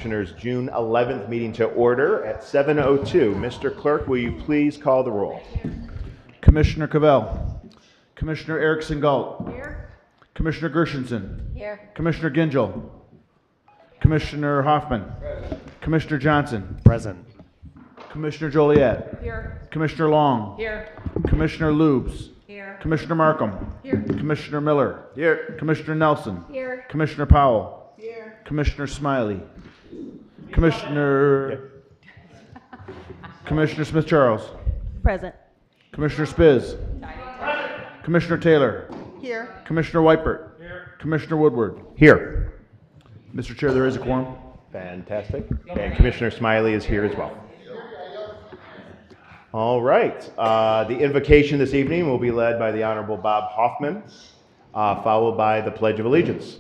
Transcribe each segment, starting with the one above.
Commissioners' June 11th meeting to order at 7:02. Mr. Clerk, will you please call the roll? Commissioner Cavell. Commissioner Erickson Galt. Here. Commissioner Gershenson. Here. Commissioner Gingell. Commissioner Hoffman. Commissioner Johnson. Present. Commissioner Joliet. Here. Commissioner Long. Here. Commissioner Lubes. Here. Commissioner Markham. Here. Commissioner Miller. Here. Commissioner Nelson. Here. Commissioner Powell. Here. Commissioner Smiley. Commissioner Smith Charles. Present. Commissioner Spiz. Commissioner Taylor. Here. Commissioner Weipert. Here. Commissioner Woodward. Here. Mr. Chair, there is a quorum. Fantastic. And Commissioner Smiley is here as well. All right. The invocation this evening will be led by the Honorable Bob Hoffman, followed by the Pledge of Allegiance.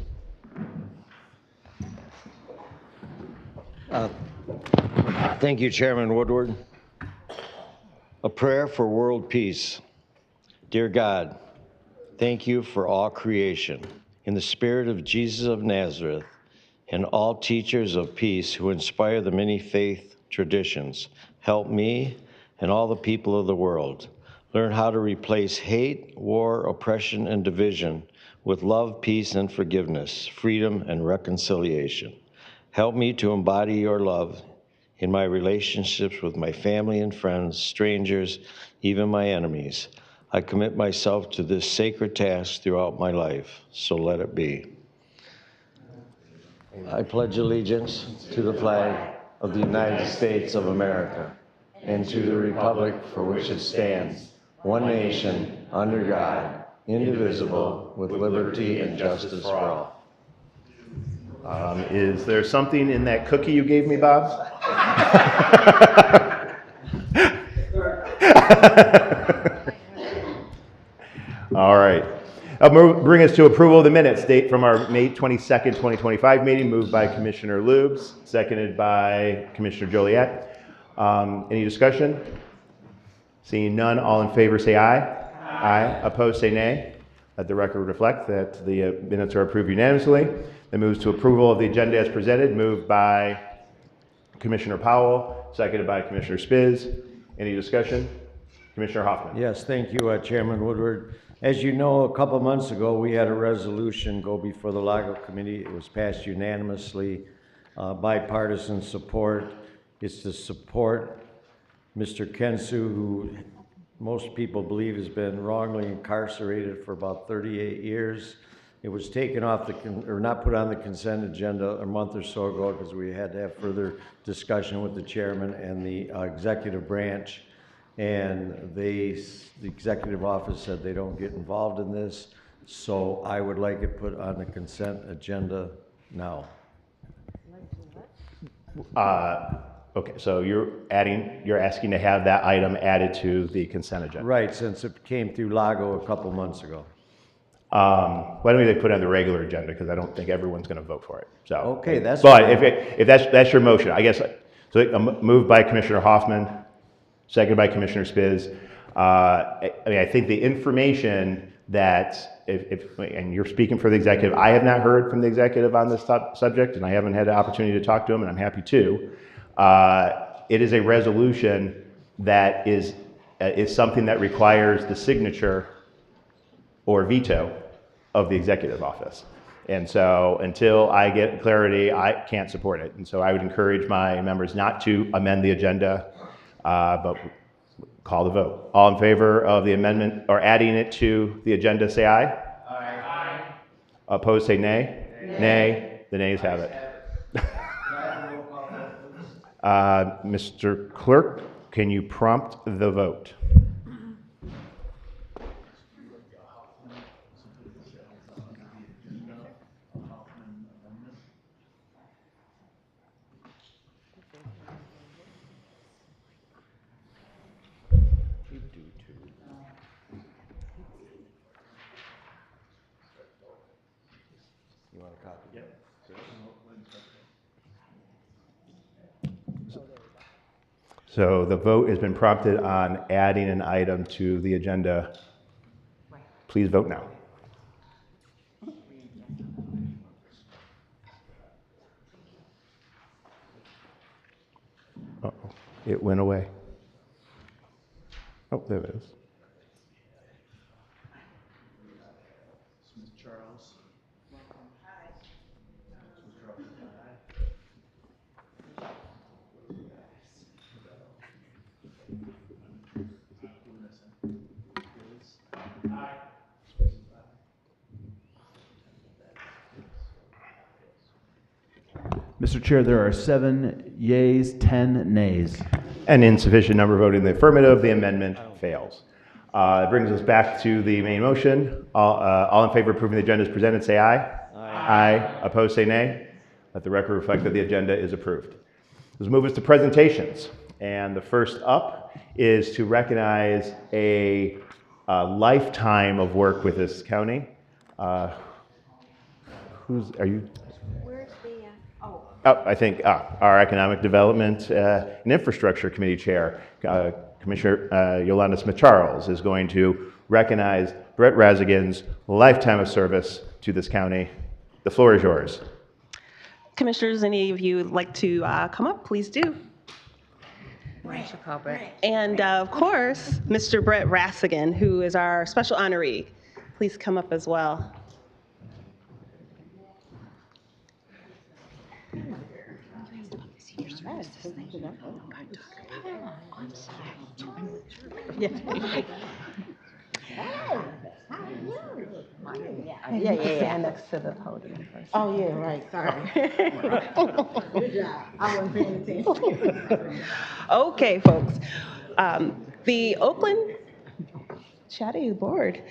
Thank you, Chairman Woodward. A prayer for world peace. Dear God, thank you for all creation. In the spirit of Jesus of Nazareth and all teachers of peace who inspire the many faith traditions, help me and all the people of the world learn how to replace hate, war, oppression, and division with love, peace, and forgiveness, freedom, and reconciliation. Help me to embody your love in my relationships with my family and friends, strangers, even my enemies. I commit myself to this sacred task throughout my life, so let it be. I pledge allegiance to the flag of the United States of America and to the republic for which it stands, one nation, under God, indivisible, with liberty and justice for all. Is there something in that cookie you gave me, Bob? All right. Bring us to approval of the minutes. Date from our May 22nd, 2025 meeting, moved by Commissioner Lubes, seconded by Commissioner Joliet. Any discussion? Seeing none, all in favor say aye. Aye. Opposed say nay. Let the record reflect that the minutes are approved unanimously. Then moves to approval of the agenda as presented, moved by Commissioner Powell, seconded by Commissioner Spiz. Any discussion? Commissioner Hoffman. Yes, thank you, Chairman Woodward. As you know, a couple months ago, we had a resolution go before the Lago Committee. It was passed unanimously, bipartisan support. It's to support Mr. Kensu, who most people believe has been wrongly incarcerated for about 38 years. It was taken off not put on the consent agenda a month or so ago because we had to have further discussion with the chairman and the executive branch. And the executive office said they don't get involved in this. So I would like it put on the consent agenda now. Okay, so you're asking to have that item added to the consent agenda. Right, since it came through Lago a couple months ago. Why don't we put it on the regular agenda, because I don't think everyone's going to vote for it. So Okay, that's but fine. if that's your motion, I guess. So moved by Commissioner Hoffman, seconded by Commissioner Spiz. I think the information that and you're speaking for the executive, I have not heard from the executive on this subject, and I haven't had the opportunity to talk to him, and I'm happy to. It is a resolution that is something that requires the signature or veto of the executive office. And so until I get clarity, I can't support it. And so I would encourage my members not to amend the agenda, but call the vote. All in favor of the amendment or adding it to the agenda, say aye. Aye. Opposed, say nay. Nay. The nays have it. Mr. Clerk, can you prompt the vote? You want a copy? Yep. So the vote has been prompted on adding an item to the agenda. Please vote now. Uh-oh, it went away. Oh, there it is. Mr. Chair, there are 7 yeas, 10 nays. An insufficient number voting in the affirmative, the amendment fails. It brings us back to the main motion. All in favor of approving the agenda as presented, say aye. Aye. Opposed, say nay. Let the record reflect that the agenda is approved. Let's move us to presentations. And the first up is to recognize a lifetime of work with this county. Are you? Where's the, I think our Economic Development and Infrastructure Committee Chair, Commissioner Yolanda Smith-Charles, is going to recognize Brett Razigan's lifetime of service to this county. The floor is yours. Commissioners, any of you would like to come up, please do. And of course, Mr. Brett Razigan, who is our special honoree. Please come up as well. yeah. Next to the podium first. Oh, yeah, right, sorry. Good job. I wasn't paying attention. Okay, folks. The Oakland, chatty board.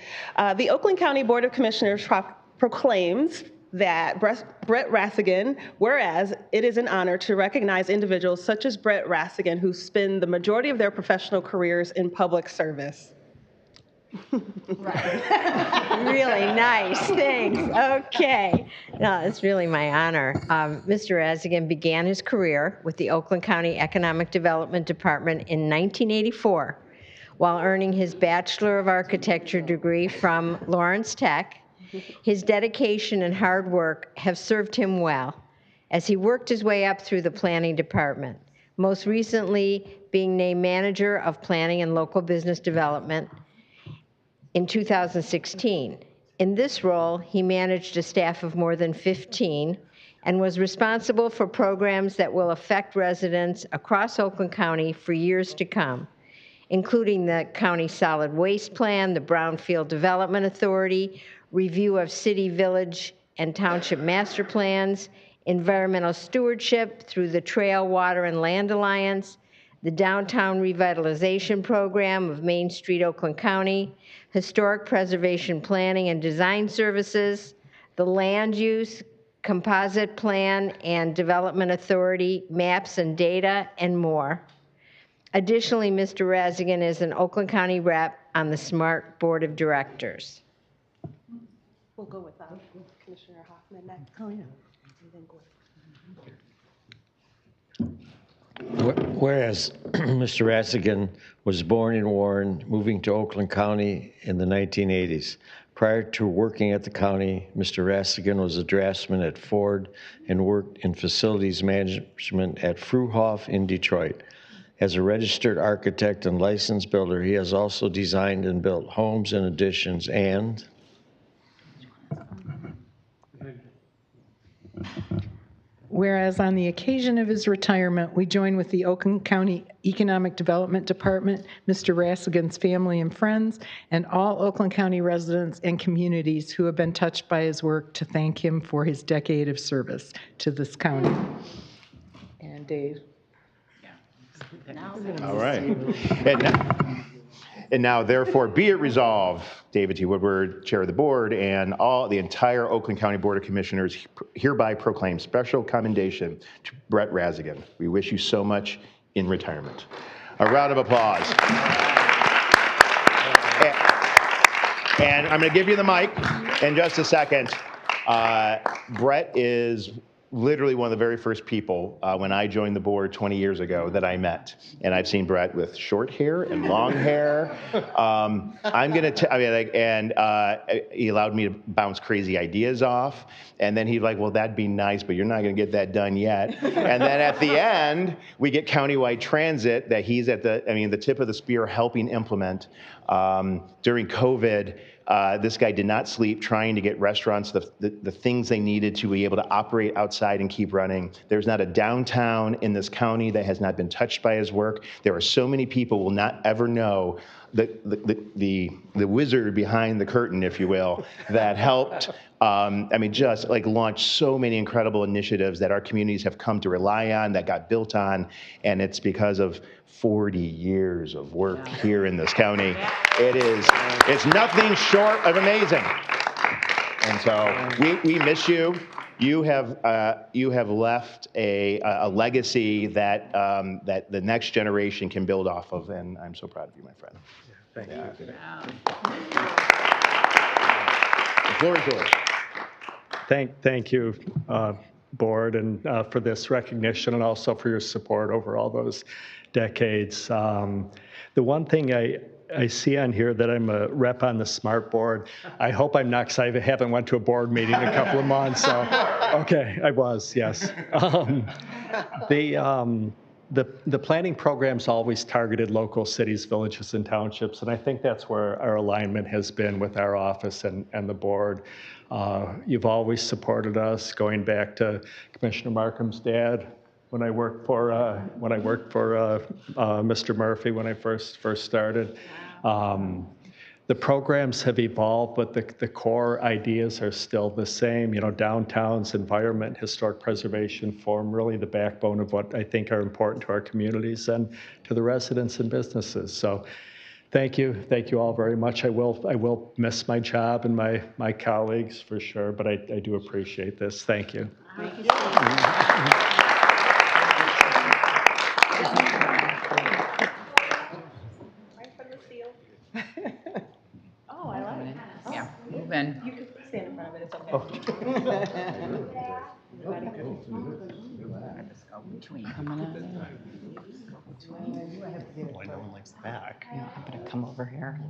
The Oakland County Board of Commissioners proclaims that Brett Razigan, whereas it is an honor to recognize individuals such as Brett Razigan who spend the majority of their professional careers in public service. Really nice, thanks. Okay. No, it's really my honor. Mr. Razigan began his career with the Oakland County Economic Development Department in 1984 while earning his Bachelor of Architecture degree from Lawrence Tech. His dedication and hard work have served him well as he worked his way up through the planning department, most recently being named Manager of Planning and Local Business Development in 2016. In this role, he managed a staff of more than 15 and was responsible for programs that will affect residents across Oakland County for years to come, including the County Solid Waste Plan, the Brownfield Development Authority, review of city, village, and township master plans, environmental stewardship through the Trail, Water, and Land Alliance, the Downtown Revitalization Program of Main Street, Oakland County, Historic Preservation Planning and Design Services, the Land Use Composite Plan and Development Authority, Maps and Data, and more. Additionally, Mr. Razigan is an Oakland County rep on the SMART Board of Directors. We'll go with Commissioner Hoffman next. Oh, yeah. Whereas Mr. Razigan was born in Warren, moving to Oakland County in the 1980s. Prior to working at the county, Mr. Razigan was a draftsman at Ford and worked in facilities management at Fruhoff in Detroit. As a registered architect and licensed builder, he has also designed and built homes and additions and Whereas on the occasion of his retirement, we join with the Oakland County Economic Development Department, Mr. Razigan's family and friends, and all Oakland County residents and communities who have been touched by his work to thank him for his decade of service to this county. And Dave. All right. And now, therefore, be it resolved, David T. Woodward, Chair of the Board, and the entire Oakland County Board of Commissioners hereby proclaim special commendation to Brett Razigan. We wish you so much in retirement. A round of applause. And I'm going to give you the mic in just a second. Brett is literally one of the very first people when I joined the board 20 years ago that I met. And I've seen Brett with short hair and long hair. I'm going to, he allowed me to bounce crazy ideas off. And then he's like, well, that'd be nice, but you're not going to get that done yet. And then at the end, we get countywide transit that he's at the tip of the spear helping implement. During COVID, this guy did not sleep trying to get restaurants the things they needed to be able to operate outside and keep running. There's not a downtown in this county that has not been touched by his work. There are so many people will not ever know the wizard behind the curtain, if you will, that helped, just like launch so many incredible initiatives that our communities have come to rely on, that got built on, and it's because of 40 years of work here in this county. It's nothing short of amazing. And so we miss you. You have left a legacy that that the next generation can build off of, and I'm so proud of you, my friend. Thank you. The floor is yours. Thank you, board, and for this recognition, and also for your support over all those decades. The one thing I see on here that I'm a rep on the SMART board. I hope I'm not, because I haven't went to a board meeting in a couple of months. So, okay, I was, yes. The planning program's always targeted local cities, villages, and townships, and I think that's where our alignment has been with our office and the board. You've always supported us, going back to Commissioner Markham's dad when I worked for Mr. Murphy when I first started. The programs have evolved, but the core ideas are still the same. You know, downtowns, environment, historic preservation form really the backbone of what I think are important to our communities and to the residents and businesses. So thank you all very much. I will miss my job and my colleagues for sure, but I do appreciate this. Thank you. Thank you, Steve. Oh, I like it. Yeah, move in. You can stand in front of it, it's okay. Just go between. Coming in. Why no one likes the back? I'm gonna come over here.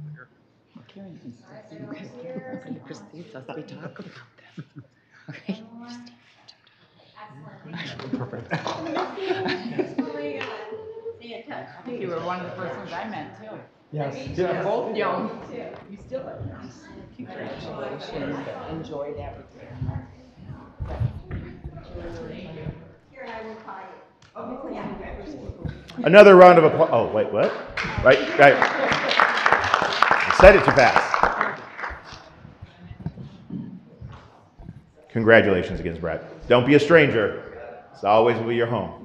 Karen needs to see because everybody precedes us. We talk about this. Okay. Perfect. I think you were one of the first ones I met too. Yes. You're both young. You still look nice. Congratulations. Enjoyed everything. Another round of applause. Oh, wait, what? Right. I said it too fast. Congratulations against Brett. Don't be a stranger. It's always will be your home.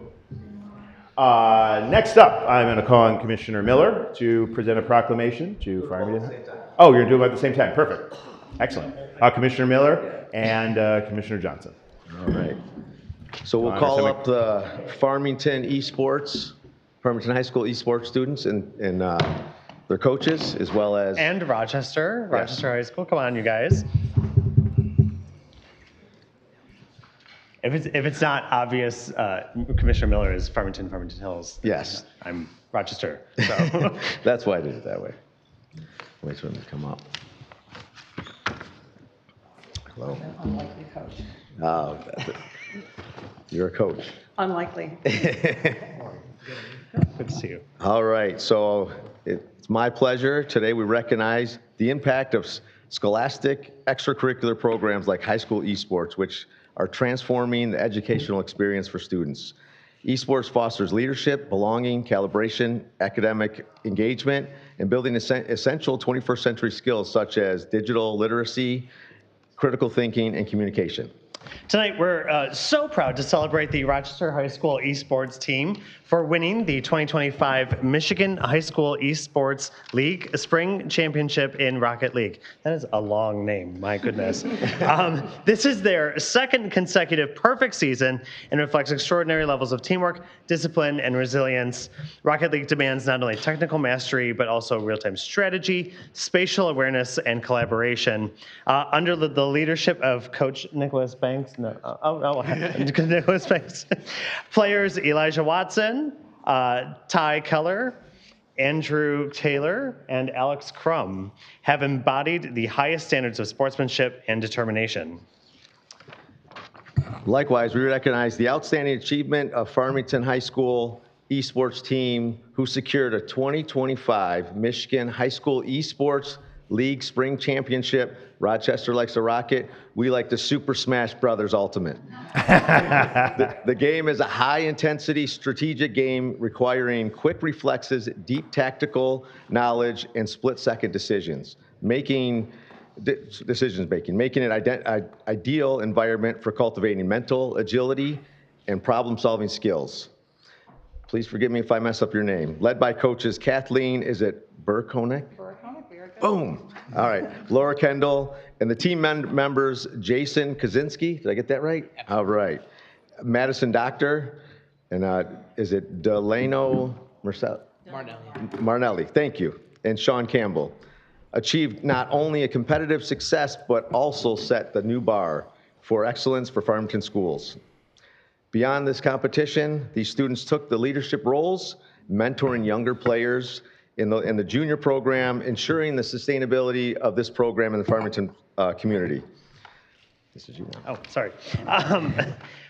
Next up, I'm going to call on Commissioner Miller to present a proclamation to Farmington. Oh, you're going to do them at the same time. Perfect. Excellent. Commissioner Miller and Commissioner Johnson. All right. So we'll call up the Farmington High School esports students and their coaches, as well as... And Rochester High School. Come on, you guys. If it's not obvious, Commissioner Miller is Farmington Hills. Yes. I'm Rochester. So. That's why I did it that way. Wait for them to come up. Hello. Unlikely coach. You're a coach. Unlikely. Good to see you. All right. So it's my pleasure. Today we recognize the impact of scholastic extracurricular programs like high school esports, which are transforming the educational experience for students. Esports fosters leadership, belonging, calibration, academic engagement, and building essential 21st century skills such as digital literacy, critical thinking, and communication. Tonight, we're so proud to celebrate the Rochester High School esports team for winning the 2025 Michigan High School Esports League Spring Championship in Rocket League. That is a long name, my goodness. This is their second consecutive perfect season and reflects extraordinary levels of teamwork, discipline, and resilience. Rocket League demands not only technical mastery, but also real-time strategy, spatial awareness, and collaboration. Under the leadership of Coach Nicholas Banks, Banks. No. Nicholas Banks. Players Elijah Watson, Ty Keller, Andrew Taylor, and Alex Crum have embodied the highest standards of sportsmanship and determination. Likewise, we recognize the outstanding achievement of Farmington High School esports team who secured a 2025 Michigan High School Esports League Spring Championship. Rochester likes to rock it. We like the Super Smash Brothers Ultimate. The game is a high-intensity strategic game requiring quick reflexes, deep tactical knowledge, and split-second decisions making it ideal environment for cultivating mental agility and problem-solving skills. Please forgive me if I mess up your name. Led by coaches Kathleen, is it Burkonik? Boom. All right. Laura Kendall, and the team members, Jason Kaczynski. Did I get that right? Absolutely. All right. Madison Doctor, and is it Delano Marnelli. Thank you. And Sean Campbell. Achieved not only a competitive success, but also set the new bar for excellence for Farmington schools. Beyond this competition, these students took the leadership roles, mentoring younger players in the junior program, ensuring the sustainability of this program in the Farmington community. This is you now. Oh, sorry.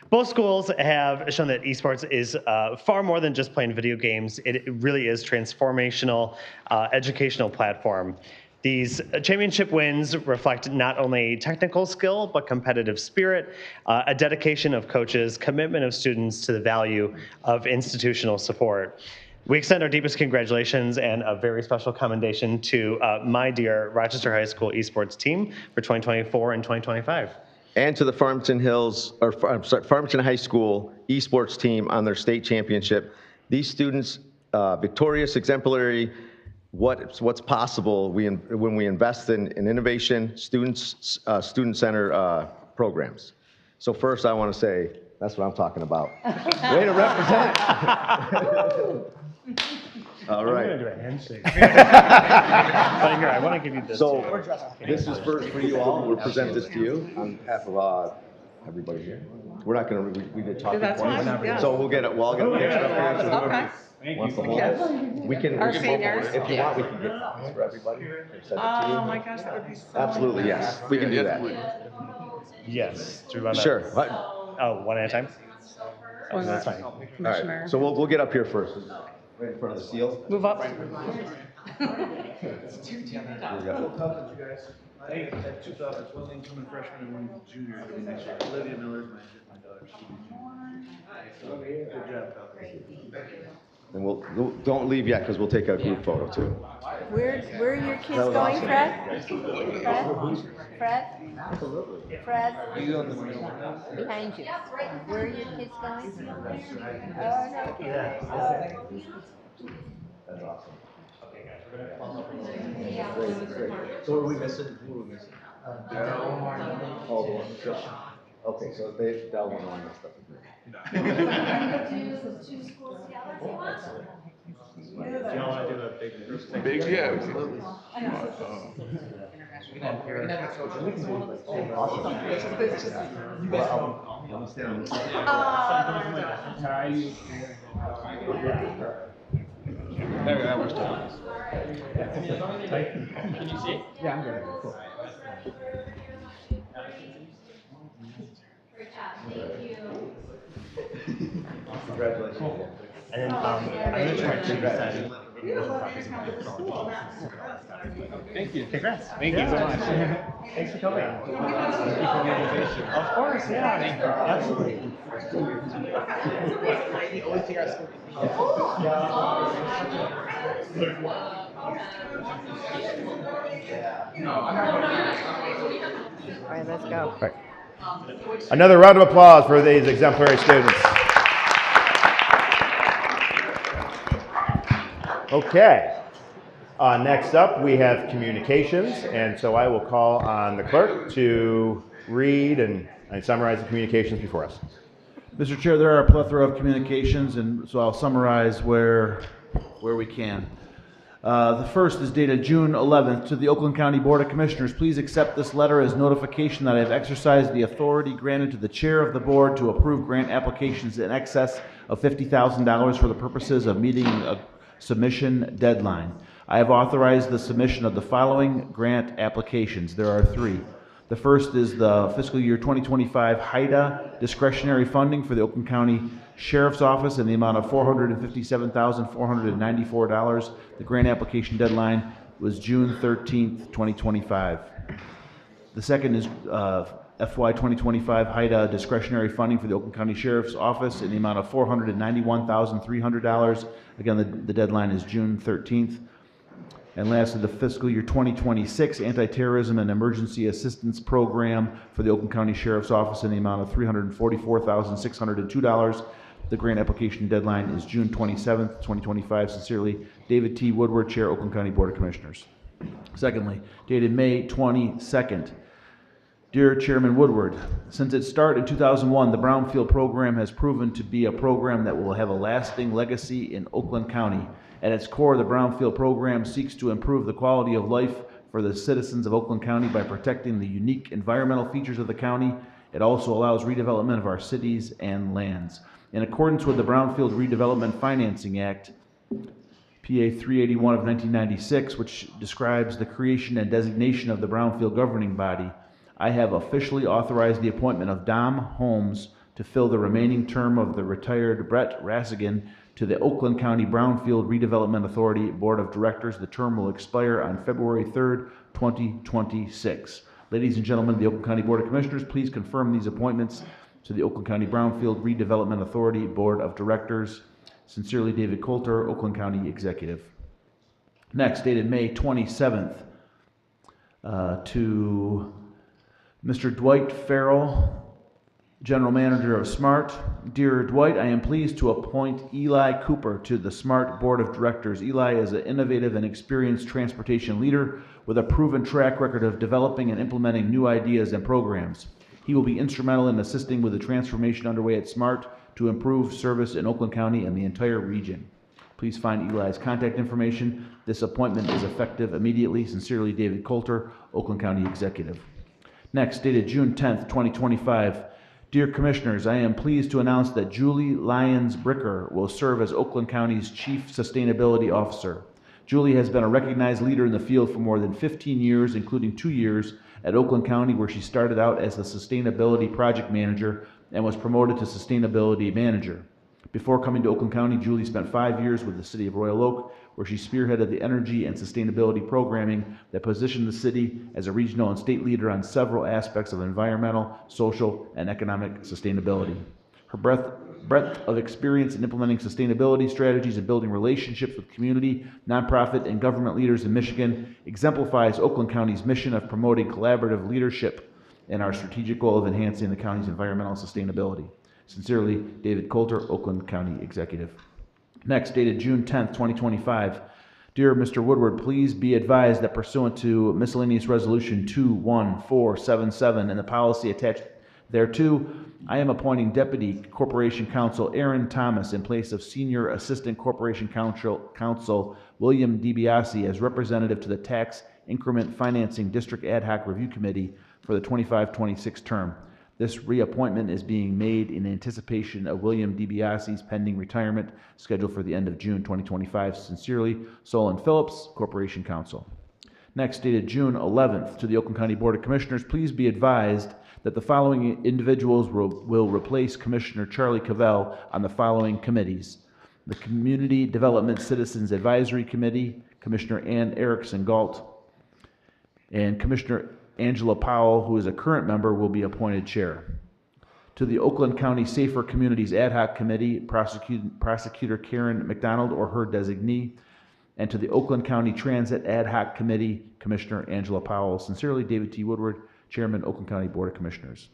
Both schools have shown that esports is far more than just playing video games. It really is transformational educational platform. These championship wins reflect not only technical skill, but competitive spirit, a dedication of coaches, commitment of students to the value of institutional support. We extend our deepest congratulations and a very special commendation to my dear Rochester High School esports team for 2024 and 2025. And to the Farmington High School esports team on their state championship. These students, victorious, exemplary, what's possible when we invest in innovation, student-centered programs. So first, I want to say, that's what I'm talking about. Way to represent. All right. I'm going to do a handshake. But here, I want to give you this. So this is for you all. We'll present this to you on behalf of everybody here. We're not going to, we did talking points. Yeah. So we'll all get a picture up here. So Okay. wants to hold it. We can, Our seniors? if you want, we can get copies for everybody. Or send it to you. Oh my gosh, that would be so Absolutely, yes. We can do that. Yes. Do you want to? Sure. Oh, one at a time? Oh, that's fine. All right. So we'll get up here first. Right in front of the seal. Move up. Here we go. I had 2 incoming freshmen and 1 junior next year. Olivia Miller is my daughter. Good job, pal. And we'll don't leave yet because we'll take a group photo too. Where are your kids going, Fred? Fred? Fred? Behind you. Where are your kids going? Oh, no kidding. That's awesome. Okay, guys, we're gonna follow up. Great. So what are we missing? Who are we missing? Oh, the one. Okay, so that one on this stuff. Big, yeah. That was tough. Can you see? Yeah, I'm good. Cool. Great job. Thank you. Congratulations. And then I'm going to try to send. Thank you. Congrats. Thank you so much. Thanks for coming. Thank you for the invitation. Of course, yeah. Thank you. Absolutely. The only thing I still All right, let's go. All right. Another round of applause for these exemplary students. Okay. Next up, we have communications, and so I will call on the clerk to read and summarize the communications before us. Mr. Chair, there are a plethora of communications, and so I'll summarize where we can. The first is dated June 11th to the Oakland County Board of Commissioners. Please accept this letter as notification that I have exercised the authority granted to the chair of the board to approve grant applications in excess of $50,000 for the purposes of meeting a submission deadline. I have authorized the submission of the following grant applications. There are three. The first is the fiscal year 2025 HIDA discretionary funding for the Oakland County Sheriff's Office in the amount of $457,494. The grant application deadline was June 13th, 2025. The second is FY 2025 HIDA discretionary funding for the Oakland County Sheriff's Office in the amount of $491,300. Again, the deadline is June 13th. And lastly, the fiscal year 2026 Anti-Terrorism and Emergency Assistance Program for the Oakland County Sheriff's Office in the amount of $344,602. The grant application deadline is June 27th, 2025. Sincerely, David T. Woodward, Chair, Oakland County Board of Commissioners. Secondly, dated May 22nd. Dear Chairman Woodward, since its start in 2001, the Brownfield program has proven to be a program that will have a lasting legacy in Oakland County. At its core, the Brownfield program seeks to improve the quality of life for the citizens of Oakland County by protecting the unique environmental features of the county. It also allows redevelopment of our cities and lands. In accordance with the Brownfield Redevelopment Financing Act, PA 381 of 1996, which describes the creation and designation of the Brownfield governing body, I have officially authorized the appointment of Dom Holmes to fill the remaining term of the retired Brett Rassigan to the Oakland County Brownfield Redevelopment Authority Board of Directors. The term will expire on February 3rd, 2026. Ladies and gentlemen of the Oakland County Board of Commissioners, please confirm these appointments to the Oakland County Brownfield Redevelopment Authority Board of Directors. Sincerely, David Coulter, Oakland County Executive. Next, dated May 27th, to Mr. Dwight Farrell, General Manager of SMART. Dear Dwight, I am pleased to appoint Eli Cooper to the SMART Board of Directors. Eli is an innovative and experienced transportation leader with a proven track record of developing and implementing new ideas and programs. He will be instrumental in assisting with the transformation underway at SMART to improve service in Oakland County and the entire region. Please find Eli's contact information. This appointment is effective immediately. Sincerely, David Coulter, Oakland County Executive. Next, dated June 10th, 2025. Dear Commissioners, I am pleased to announce that Julie Lyons Bricker will serve as Oakland County's Chief Sustainability Officer. Julie has been a recognized leader in the field for more than 15 years, including 2 years at Oakland County, where she started out as the Sustainability Project Manager and was promoted to Sustainability Manager. Before coming to Oakland County, Julie spent 5 years with the City of Royal Oak, where she spearheaded the energy and sustainability programming that positioned the city as a regional and state leader on several aspects of environmental, social, and economic sustainability. Her breadth of experience in implementing sustainability strategies and building relationships with community, nonprofit, and government leaders in Michigan exemplifies Oakland County's mission of promoting collaborative leadership and our strategic goal of enhancing the county's environmental sustainability. Sincerely, David Coulter, Oakland County Executive. Next, dated June 10th, 2025. Dear Mr. Woodward, please be advised that pursuant to miscellaneous resolution 21477 and the policy attached thereto, I am appointing Deputy Corporation Counsel Aaron Thomas in place of Senior Assistant Corporation Counsel William DiBiase as representative to the Tax Increment Financing District Ad Hoc Review Committee for the 25-26 term. This reappointment is being made in anticipation of William DiBiase's pending retirement, scheduled for the end of June 2025. Sincerely, Solon Phillips, Corporation Counsel. Next, dated June 11th, to the Oakland County Board of Commissioners, please be advised that the following individuals will replace Commissioner Charlie Cavell on the following committees: the Community Development Citizens Advisory Committee, Commissioner Ann Erickson Galt, and Commissioner Angela Powell, who is a current member, will be appointed chair. To the Oakland County Safer Communities Ad Hoc Committee, Prosecutor Karen McDonald or her designee, and to the Oakland County Transit Ad Hoc Committee, Commissioner Angela Powell. Sincerely, David T. Woodward, Chairman, Oakland County Board of Commissioners.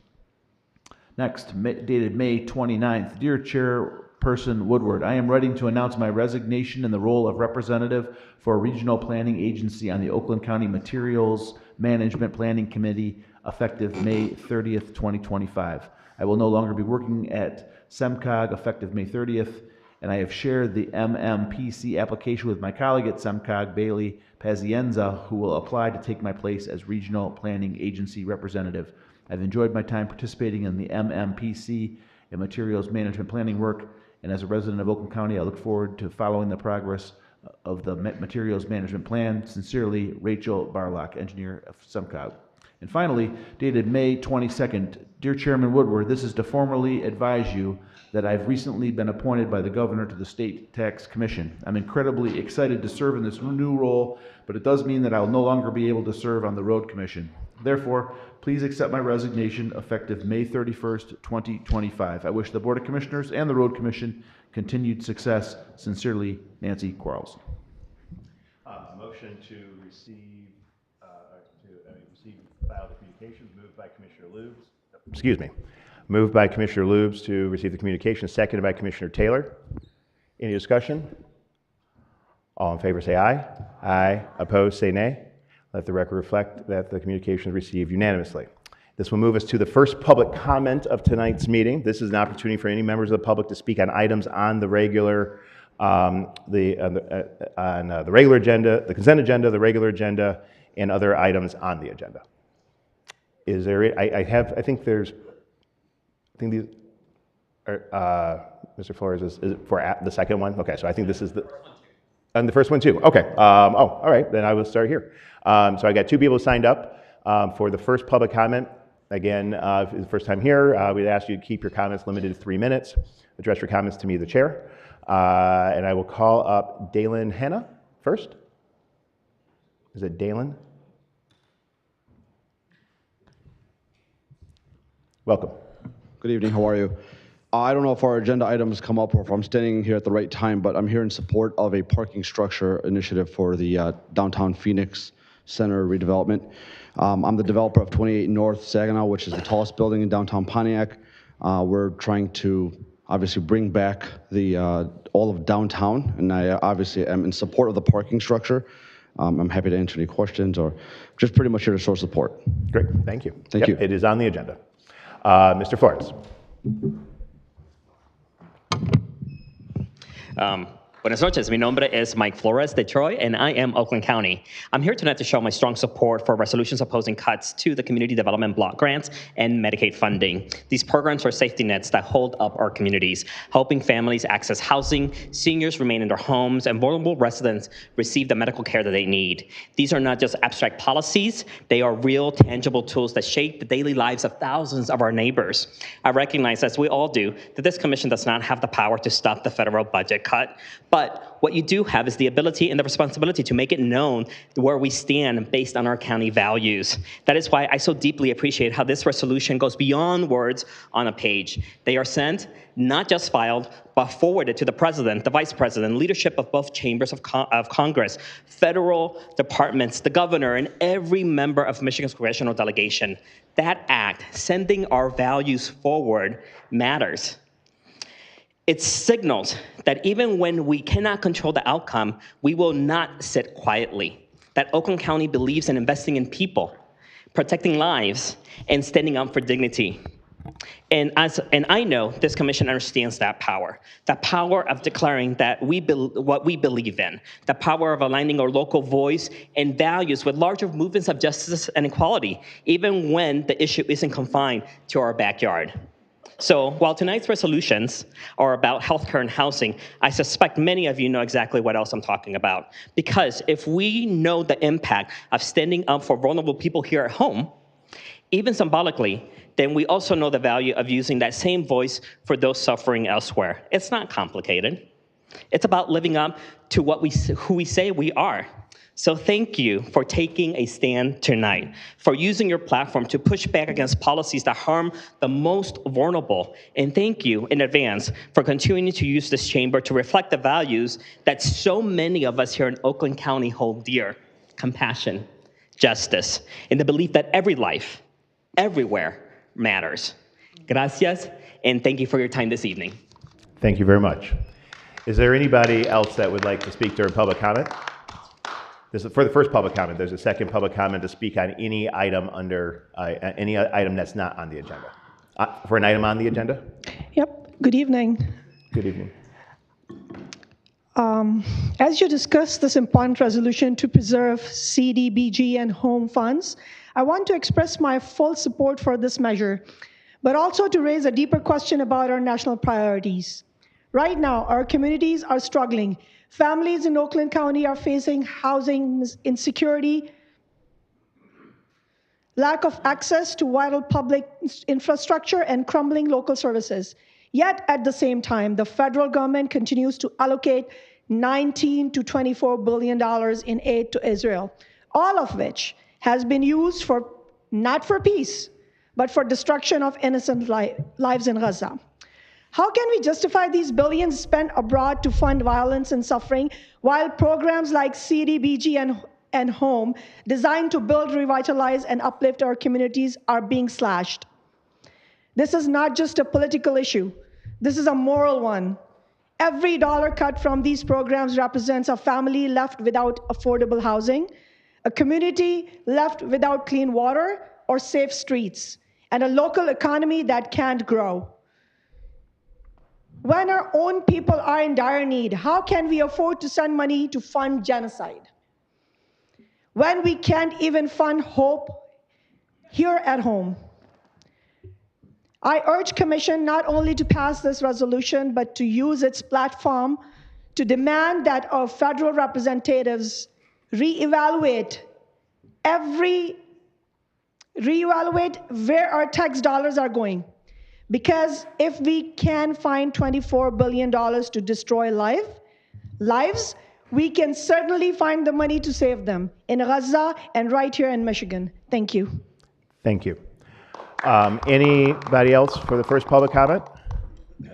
Next, dated May 29th. Dear Chairperson Woodward, I am writing to announce my resignation in the role of representative for a regional planning agency on the Oakland County Materials Management Planning Committee effective May 30th, 2025. I will no longer be working at SEMCOG effective May 30th and I have shared the MMPC application with my colleague at SEMCOG, Bailey Pazienza, who will apply to take my place as Regional Planning Agency Representative. I've enjoyed my time participating in the MMPC and materials management planning work, and as a resident of Oakland County, I look forward to following the progress of the materials management plan. Sincerely, Rachel Barlock, engineer of SEMCOG. And finally, dated May 22nd, dear Chairman Woodward, this is to formally advise you that I've recently been appointed by the governor to the State Tax Commission. I'm incredibly excited to serve in this new role, but it does mean that I'll no longer be able to serve on the Road Commission. Therefore, please accept my resignation effective May 31st, 2025. I wish the Board of Commissioners and the Road Commission continued success. Sincerely, Nancy Quarles. Motion to receive, file the communications moved by Commissioner Lubes. Excuse me. Moved by Commissioner Lubes to receive the communications, seconded by Commissioner Taylor. Any discussion? All in favor say aye. Aye. Opposed say nay. Let the record reflect that the communication is received unanimously. This will move us to the first public comment of tonight's meeting. This is an opportunity for any members of the public to speak on items on the regular, the regular agenda, the consent agenda, the regular agenda, and other items on the agenda. Is there? I think there's. I think these. Mr. Flores is it for the second one? Okay, so I think this is the. And the first one too. Okay. All right. Then I will start here. So I got two people signed up for the first public comment. Again, if it's the first time here, we'd ask you to keep your comments limited to 3 minutes. Address your comments to me, the chair. And I will call up Dalen Hanna first. Is it Dalen? Welcome. Good evening. How are you? I don't know if our agenda items come up or if I'm standing here at the right time, but I'm here in support of a parking structure initiative for the downtown Phoenix Center redevelopment. I'm the developer of 28 North Saginaw, which is the tallest building in downtown Pontiac. We're trying to obviously bring back the all of downtown, and I obviously am in support of the parking structure. I'm happy to answer any questions or just pretty much here to show support. Great. Thank you. Thank you. It is on the agenda. Mr. Flores. Buenas noches, mi nombre es Mike Flores de Troy, and I am Oakland County. I'm here tonight to show my strong support for resolutions opposing cuts to the community development block grants and Medicaid funding. These programs are safety nets that hold up our communities, helping families access housing, seniors remain in their homes, and vulnerable residents receive the medical care that they need. These are not just abstract policies, they are real, tangible tools that shape the daily lives of thousands of our neighbors. I recognize, as we all do, that this commission does not have the power to stop the federal budget cut, but what you do have is the ability and the responsibility to make it known where we stand based on our county values. That is why I so deeply appreciate how this resolution goes beyond words on a page. They are sent, not just filed, but forwarded to the president, the vice president, leadership of both chambers of Congress, federal departments, the governor, and every member of Michigan's congressional delegation. That act, sending our values forward, matters. It signals that even when we cannot control the outcome, we will not sit quietly. That Oakland County believes in investing in people, protecting lives, and standing up for dignity. And I know this commission understands that power of declaring that what we believe in, the power of aligning our local voice and values with larger movements of justice and equality, even when the issue isn't confined to our backyard. So while tonight's resolutions are about healthcare and housing, I suspect many of you know exactly what else I'm talking about. Because if we know the impact of standing up for vulnerable people here at home, even symbolically, then we also know the value of using that same voice for those suffering elsewhere. It's not complicated. It's about living up to who we say we are. So thank you for taking a stand tonight, for using your platform to push back against policies that harm the most vulnerable. And thank you in advance for continuing to use this chamber to reflect the values that so many of us here in Oakland County hold dear: compassion, justice, and the belief that every life, everywhere, matters. Gracias, and thank you for your time this evening. Thank you very much. Is there anybody else that would like to speak during public comment? This is for the first public comment. There's a second public comment to speak on any item any item that's not on the agenda. For an item on the agenda? Yep. Good evening. Good evening. As you discuss this important resolution to preserve CDBG and home funds, I want to express my full support for this measure, but also to raise a deeper question about our national priorities. Right now, our communities are struggling. Families in Oakland County are facing housing insecurity, lack of access to vital public infrastructure, and crumbling local services. Yet, at the same time, the federal government continues to allocate $19 to $24 billion in aid to Israel, all of which has been used for not for peace, but for destruction of innocent lives in Gaza. How can we justify these billions spent abroad to fund violence and suffering while programs like CDBG and Home, designed to build, revitalize, and uplift our communities, are being slashed? This is not just a political issue. This is a moral one. Every dollar cut from these programs represents a family left without affordable housing, a community left without clean water or safe streets, and a local economy that can't grow. When our own people are in dire need, how can we afford to send money to fund genocide? When we can't even fund hope here at home. I urge Commission not only to pass this resolution, but to use its platform to demand that our federal representatives reevaluate where our tax dollars are going. Because if we can find $24 billion to destroy lives, we can certainly find the money to save them in Gaza and right here in Michigan. Thank you. Thank you. Anybody else for the first public comment?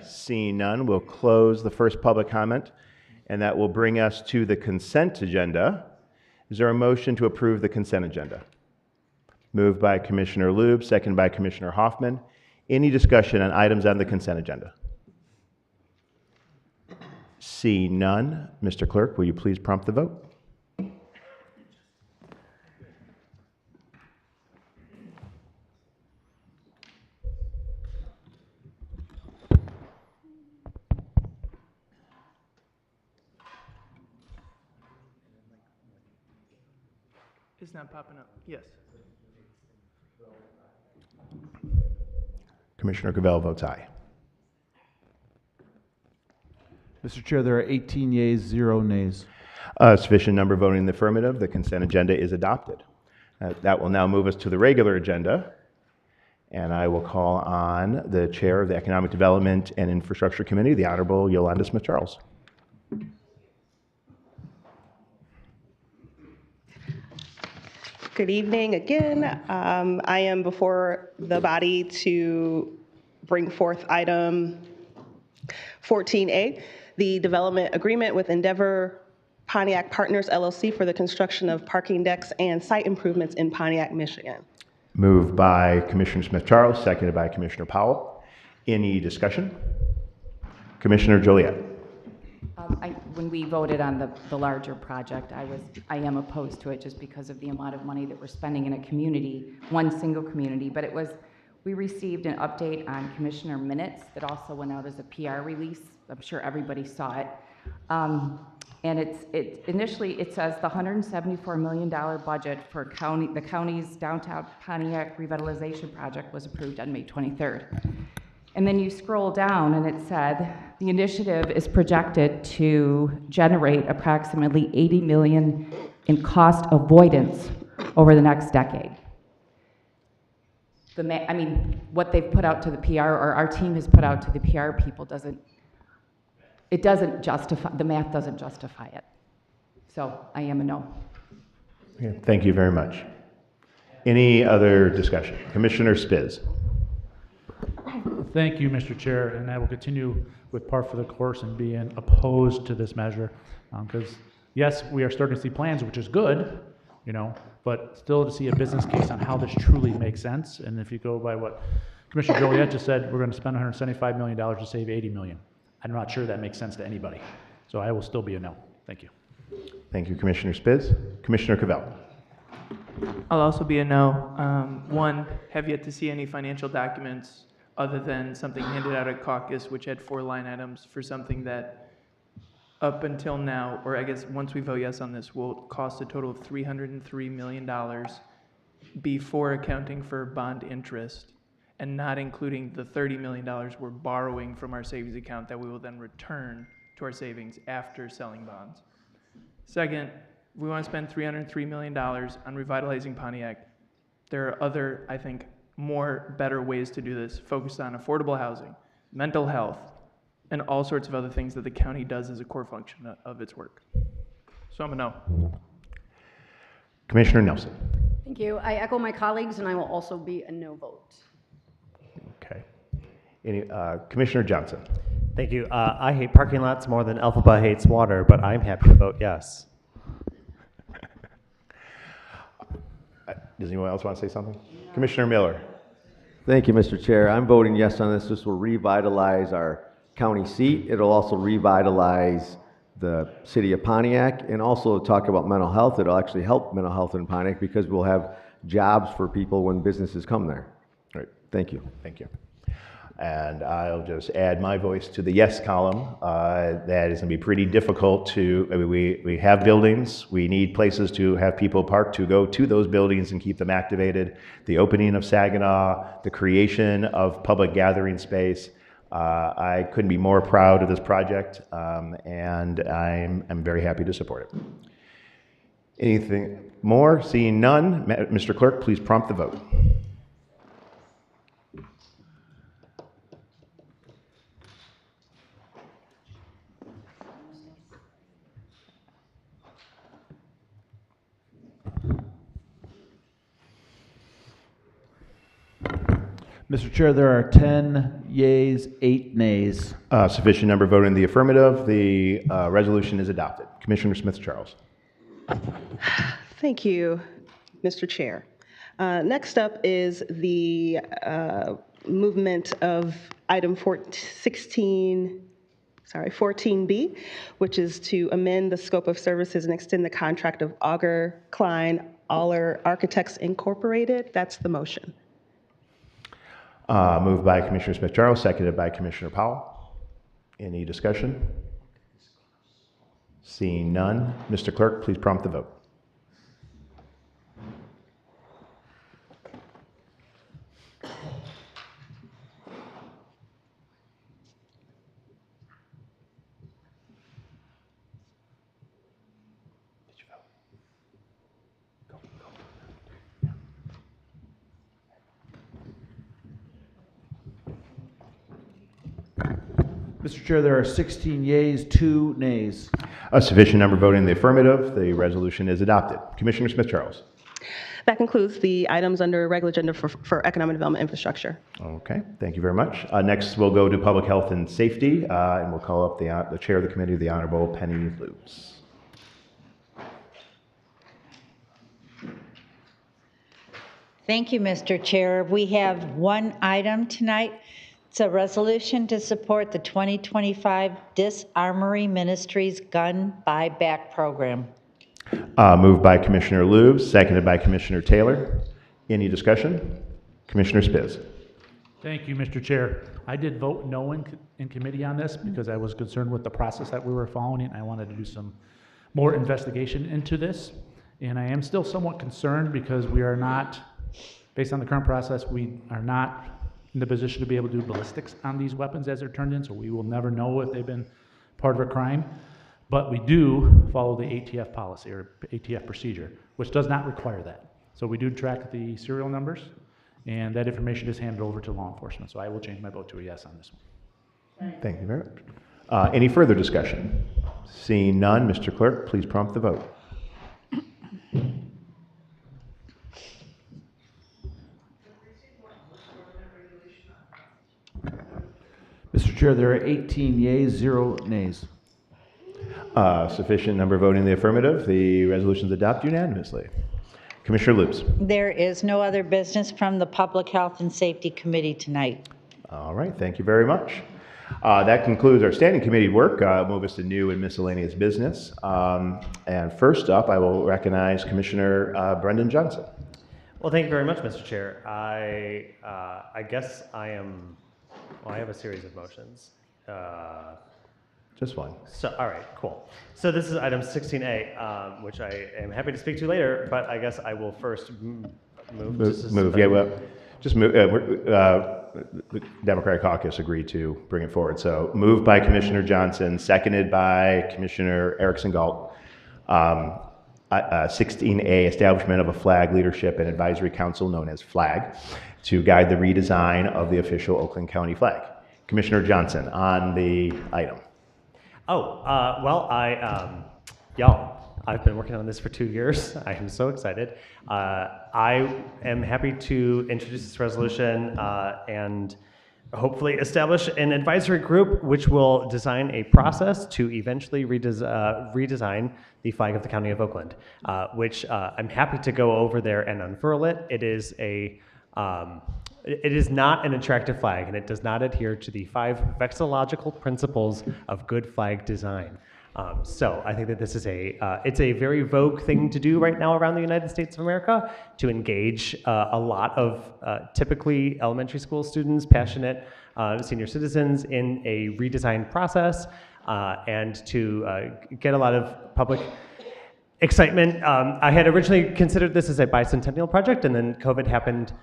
Seeing none, we'll close the first public comment, and that will bring us to the consent agenda. Is there a motion to approve the consent agenda? Moved by Commissioner Lube, seconded by Commissioner Hoffman. Any discussion on items on the consent agenda? See none. Mr. Clerk, will you please prompt the vote? It's not popping up. Yes. Commissioner Cavell votes aye. Mr. Chair, there are 18 yeas, 0 nays. Sufficient number voting in the affirmative. The consent agenda is adopted. That will now move us to the regular agenda, and I will call on the Chair of the Economic Development and Infrastructure Committee, the Honorable Yolanda Smith-Charles. Good evening again. I am before the body to bring forth item 14A, the development agreement with Endeavor Pontiac Partners LLC for the construction of parking decks and site improvements in Pontiac, Michigan. Moved by Commissioner Smith-Charles, seconded by Commissioner Powell. Any discussion? Commissioner Joliet. When we voted on the larger project, I am opposed to it just because of the amount of money that we're spending in a community, one single community. But we received an update on Commissioner minutes that also went out as a PR release. I'm sure everybody saw it. And initially it says the $174 million budget for the county's downtown Pontiac revitalization project was approved on May 23rd. And then you scroll down and it said the initiative is projected to generate approximately $80 million in cost avoidance over the next decade. What they've put out to the PR, or our team has put out to the PR people, doesn't justify, the math doesn't justify it. So I am a no. Okay, thank you very much. Any other discussion? Commissioner Spiz. Thank you, Mr. Chair, and I will continue with par for the course and being opposed to this measure. Because yes, we are starting to see plans, which is good, but still to see a business case on how this truly makes sense. And if you go by what Commissioner Joliet just said, we're going to spend $175 million to save $80 million. I'm not sure that makes sense to anybody. So I will still be a no. Thank you. Thank you, Commissioner Spiz. Commissioner Cavell. I'll also be a no. One, have yet to see any financial documents other than something handed out at caucus, which had 4 line items for something that up until now, or I guess once we vote yes on this, will cost a total of $303 million before accounting for bond interest and not including the $30 million we're borrowing from our savings account that we will then return to our savings after selling bonds. Second, we want to spend $303 million on revitalizing Pontiac. There are other, I think, better ways to do this, focused on affordable housing, mental health, and all sorts of other things that the county does as a core function of its work. So I'm a no. Commissioner Nelson. Thank you. I echo my colleagues, and I will also be a no vote. Okay. Commissioner Johnson. Thank you. I hate parking lots more than Alphaba hates water, but I'm happy to vote yes. Does anyone else want to say something? Commissioner Miller. Thank you, Mr. Chair. I'm voting yes on this. This will revitalize our county seat. It'll also revitalize the city of Pontiac, and also talk about mental health. It'll actually help mental health in Pontiac because we'll have jobs for people when businesses come there. All right. Thank you. Thank you. And I'll just add my voice to the yes column. That is going to be pretty difficult to, I mean, we have buildings. We need places to have people park to go to those buildings and keep them activated. The opening of Saginaw, the creation of public gathering space. I couldn't be more proud of this project, and I'm very happy to support it. Anything more? Seeing none, Mr. Clerk, please prompt the vote. Mr. Chair, there are 10 yeas, 8 nays. Sufficient number voting in the affirmative. The resolution is adopted. Commissioner Smith-Charles. Thank you, Mr. Chair. Next up is the movement of item 14B, which is to amend the scope of services and extend the contract of Auger, Klein, Aller Architects Incorporated. That's the motion. Moved by Commissioner Smith-Charles, seconded by Commissioner Powell. Any discussion? Seeing none, Mr. Clerk, please prompt the vote. Mr. Chair, there are 16 yeas, 2 nays. A sufficient number voting in the affirmative. The resolution is adopted. Commissioner Smith-Charles. That concludes the items under regular agenda for economic development infrastructure. Okay, thank you very much. Next, we'll go to public health and safety, and we'll call up the chair of the committee, the Honorable Penny Loops. Thank you, Mr. Chair. We have one item tonight. It's a resolution to support the 2025 Disarmory Ministries Gun Buyback Program. Moved by Commissioner Lubes, seconded by Commissioner Taylor. Any discussion? Commissioner Spiz. Thank you, Mr. Chair. I did vote no in committee on this because I was concerned with the process that we were following. I wanted to do some more investigation into this. And I am still somewhat concerned because we are not, based on the current process, we are not in the position to be able to do ballistics on these weapons as they're turned in, so we will never know if they've been part of a crime. But we do follow the ATF policy or ATF procedure, which does not require that. So we do track the serial numbers, and that information is handed over to law enforcement. So I will change my vote to a yes on this one. Thank you very much. Any further discussion? Seeing none, Mr. Clerk, please prompt the vote. Mr. Chair, there are 18 yeas, 0 nays. Sufficient number voting in the affirmative. The resolution is adopted unanimously. Commissioner Lubes. There is no other business from the Public Health and Safety Committee tonight. All right, thank you very much. That concludes our standing committee work. Move us to new and miscellaneous business. And first up, I will recognize Commissioner Brendan Johnson. Well, thank you very much, Mr. Chair. I guess I am, well, I have a series of motions. Just one. So, all right, cool. So this is item 16A, which I am happy to speak to later, but I guess I will first move. Move, yeah, well, just move, the Democratic Caucus agreed to bring it forward. So moved by Commissioner Johnson, seconded by Commissioner Erickson Galt. 16A, establishment of a flag leadership and advisory council known as FLAG to guide the redesign of the official Oakland County flag. Commissioner Johnson on the item. Oh, well, y'all, I've been working on this for 2 years. I am so excited. I am happy to introduce this resolution and hopefully establish an advisory group which will design a process to eventually redesign the flag of the County of Oakland, which I'm happy to go over there and unfurl it. It is not an attractive flag, and it does not adhere to the 5 vexillological principles of good flag design. So I think that this is it's a very vogue thing to do right now around the United States of America, to engage a lot of typically elementary school students, passionate senior citizens in a redesign process, and to get a lot of public excitement. I had originally considered this as a bicentennial project, and then COVID happened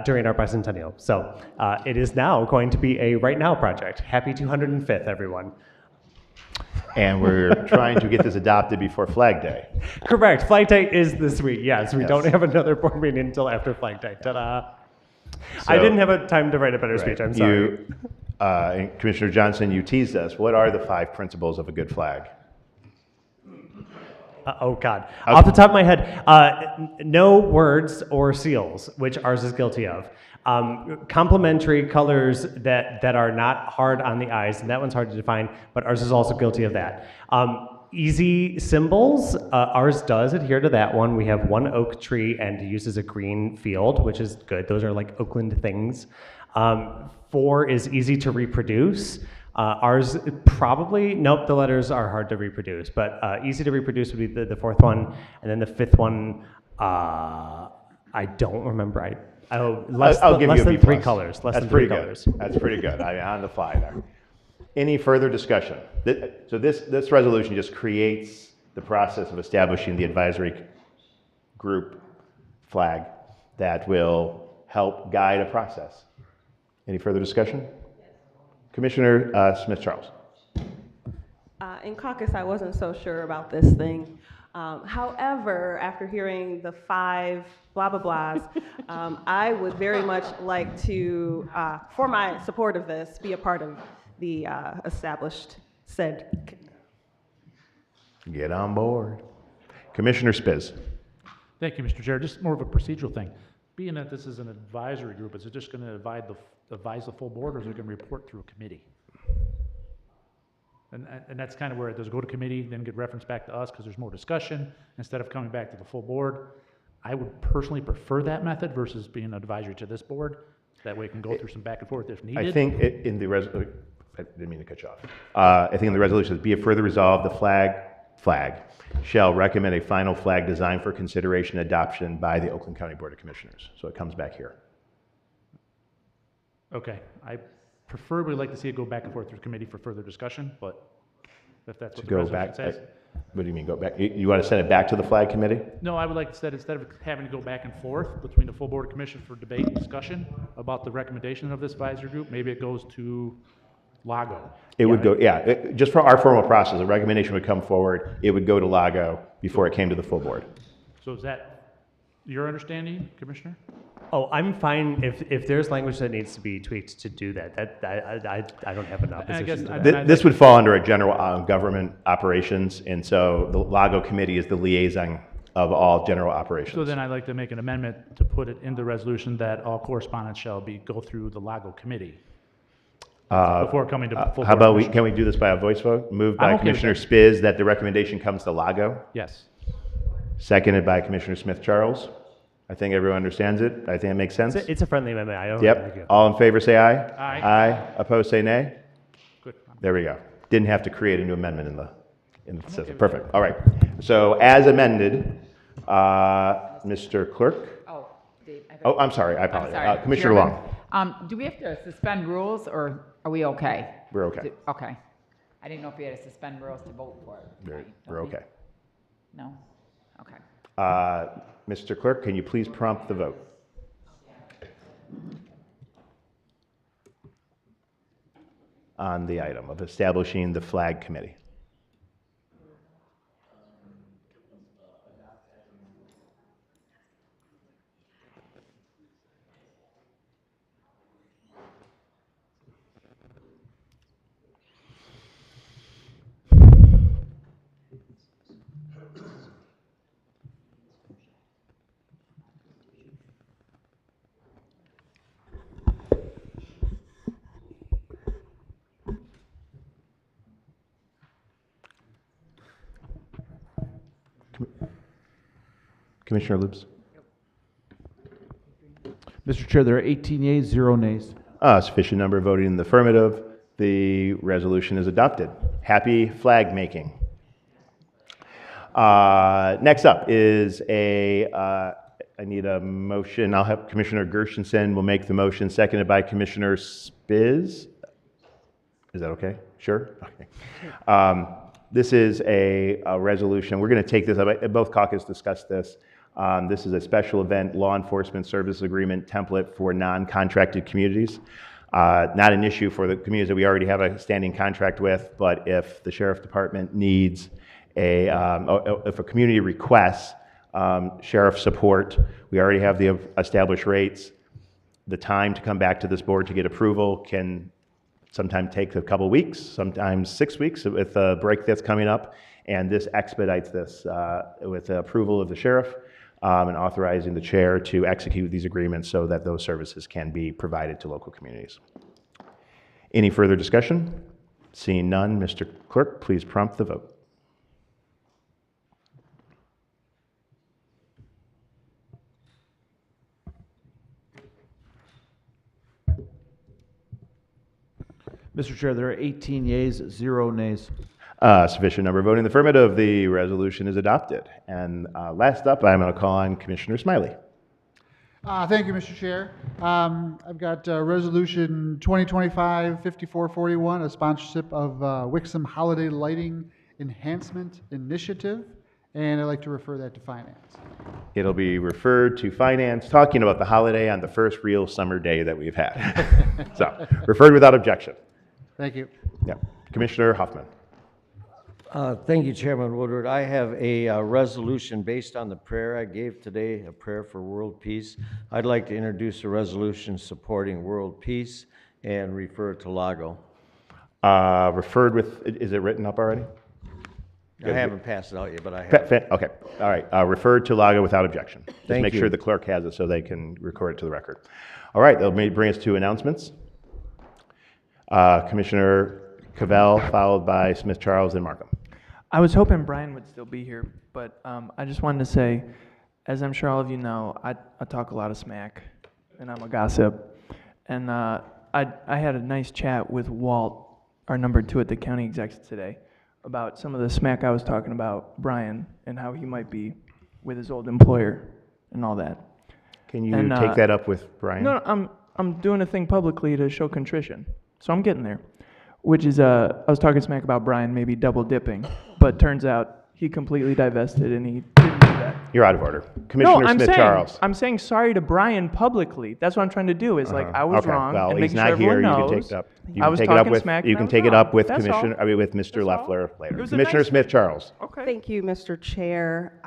during our bicentennial. So it is now going to be a right now project. Happy 205th, everyone. And we're trying to get this adopted before Flag Day. Correct. Flag Day is this week. Yes, we don't have another board meeting until after Flag Day. Ta-da. So, I didn't have a time to write a better speech. I'm sorry. And Commissioner Johnson, you teased us. What are the 5 principles of a good flag? Oh, God. Off the top of my head, no words or seals, which ours is guilty of. Complementary colors that are not hard on the eyes, and that one's hard to define, but ours is also guilty of that. Easy symbols, ours does adhere to that one. We have 1 oak tree and uses a green field, which is good. Those are like Oakland things. 4 is easy to reproduce. Ours probably, nope, the letters are hard to reproduce, but easy to reproduce would be the 4th one. And then the 5th one, I don't remember. I'll give you a B+. 3 colors. That's pretty good. That's pretty good. On the fly there. Any further discussion? So this resolution just creates the process of establishing the advisory group flag that will help guide a process. Any further discussion? Commissioner Smith-Charles. In caucus, I wasn't so sure about this thing. However, after hearing the 5 blah, blah, blahs, I would very much like to, for my support of this, be a part of the established said. Get on board. Commissioner Spiz. Thank you, Mr. Chair. Just more of a procedural thing. Being that this is an advisory group, is it just going to advise the full board, or is it going to report through a committee? And that's kind of where it does go to committee, then get referenced back to us because there's more discussion instead of coming back to the full board. I would personally prefer that method versus being an advisory to this board. That way it can go through some back and forth if needed. I think in the resolution, I didn't mean to cut you off. I think in the resolution, be it further resolved, the flag shall recommend a final flag design for consideration and adoption by the Oakland County Board of Commissioners. So it comes back here. Okay. I preferably like to see it go back and forth through committee for further discussion, but if that's what the resolution says. What do you mean go back? You want to send it back to the flag committee? No, I would like to instead of having to go back and forth between the full board of commission for debate and discussion about the recommendation of this advisory group, maybe it goes to Lago. It would go, just for our formal process, a recommendation would come forward, it would go to Lago before it came to the full board. So is that your understanding, Commissioner? Oh, I'm fine if there's language that needs to be tweaked to do that. I don't have an opposition to that. This would fall under a general government operations, and so the Lago committee is the liaison of all general operations. So then I'd like to make an amendment to put it in the resolution that all correspondence shall go through the Lago committee before coming to full board. How about can we do this by a voice vote? Moved by Commissioner Spiz that the recommendation comes to Lago. Yes. Seconded by Commissioner Smith-Charles. I think everyone understands it. I think it makes sense. It's a friendly amendment. I don't. Yep. All in favor, say aye. Aye. Aye. Opposed, say nay. Good. There we go. Didn't have to create a new amendment in the system. Perfect. All right. So as amended, Mr. Clerk. Oh, Dave. I'm sorry. I apologize. Sorry. Commissioner Chairman, Long. do we have to suspend rules, or are we okay? We're okay. Okay. I didn't know if you had to suspend rules to vote for it. We're okay. No? Okay. Mr. Clerk, can you please prompt the vote? On the item of establishing the flag committee. Commissioner Loops? Mr. Chair, there are 18 yeas, 0 nays. Sufficient number voting in the affirmative. The resolution is adopted. Happy flag making. Next up is I need a motion. I'll have Commissioner Gershenson will make the motion, seconded by Commissioner Spiz. Is that okay? Sure? Okay. This is a resolution. We're going to take this up. Both caucus discussed this. This is a special event law enforcement service agreement template for non-contracted communities. Not an issue for the communities that we already have a standing contract with, but if the Sheriff Department needs if a community requests sheriff support, we already have the established rates. The time to come back to this board to get approval can sometimes take a couple weeks, sometimes 6 weeks with a break that's coming up, and this expedites this with the approval of the sheriff and authorizing the chair to execute these agreements so that those services can be provided to local communities. Any further discussion? Seeing none, Mr. Clerk, please prompt the vote. Mr. Chair, there are 18 yeas, 0 nays. Sufficient number voting in the affirmative. The resolution is adopted. And last up, I'm going to call on Commissioner Smiley. Thank you, Mr. Chair. I've got Resolution 2025-5441, a sponsorship of Wixom Holiday Lighting Enhancement Initiative, and I'd like to refer that to Finance. It'll be referred to Finance, talking about the holiday on the first real summer day that we've had. So, referred without objection. Thank you. Yeah. Commissioner Hoffman. Thank you, Chairman Woodward. I have a resolution based on the prayer I gave today, a prayer for world peace. I'd like to introduce a resolution supporting world peace and refer it to Lago. Referred with, is it written up already? I haven't passed it out yet, but I have. Okay, all right. Referred to Lago without objection. Just Thank make you. sure the clerk has it so they can record it to the record. All right, that'll bring us to announcements. Commissioner Cavell, followed by Smith Charles and Markham. I was hoping Brian would still be here, but I just wanted to say, as I'm sure all of you know, I talk a lot of smack, and I'm a gossip. And I had a nice chat with Walt, our number 2 at the county execs today, about some of the smack I was talking about Brian and how he might be with his old employer and all that. Can you take that up with Brian? No, I'm doing a thing publicly to show contrition, so I'm getting there. Which is, I was talking smack about Brian maybe double dipping, but turns out he completely divested and he didn't do that. You're out of order. Commissioner Smith-Charles. I'm saying sorry to Brian publicly. That's what I'm trying to do. Is like I was wrong Well, and he's making sure not here. everyone You can knows. take it up. You I can was take it up talking with. smack. You and can I was take it wrong. up with That's all. Commissioner. I mean, with Mr. Leffler later. It was a Commissioner nice- Smith-Charles. Okay. Thank you, Mr. Chair.